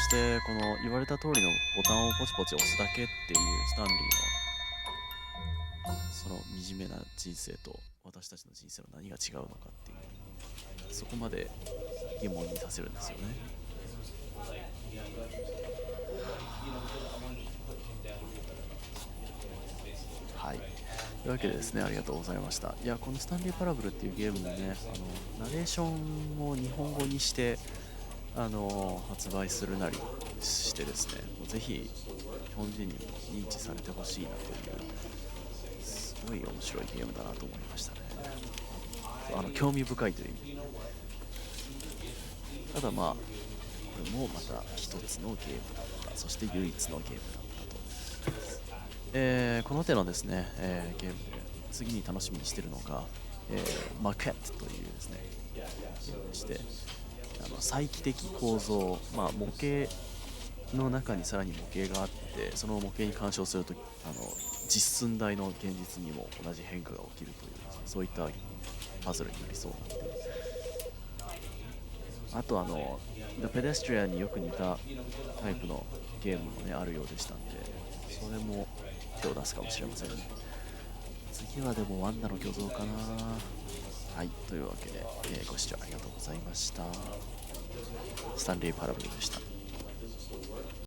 してこの言われた通りのボタンをポチポチ押すだけっていうスタンリーのその惨めな人生と私たちの人生の何が違うのかっていう、そこまで疑問にさせるんですよね。はい、というわけでですね、ありがとうございました。いや、このスタンリーパラブルっていうゲームのね、ナレーションを日本語にして発売するなりしてですね、ぜひ日本人にも認知されてほしいなという、すごい面白いゲームだなと思いましたね。興味深いという意味。ただまあこれもまた一つのゲームだった、そして唯一のゲームだったと思います。この手のですね、ゲームで次に楽しみにしているのが、マケットというですねゲームでして、再帰的構造、まあ、模型の中にさらに模型があって、その模型に干渉すると実寸大の現実にも同じ変化が起きるという、そういったパズルになりそうなので、あとThe Pedestrian によく似たタイプのゲームもねあるようでしたんで、それも手を出すかもしれませんね。次はでもワンダの巨像かな。はい、というわけで、ご視聴ありがとうございました。スタンレーパラブルでした。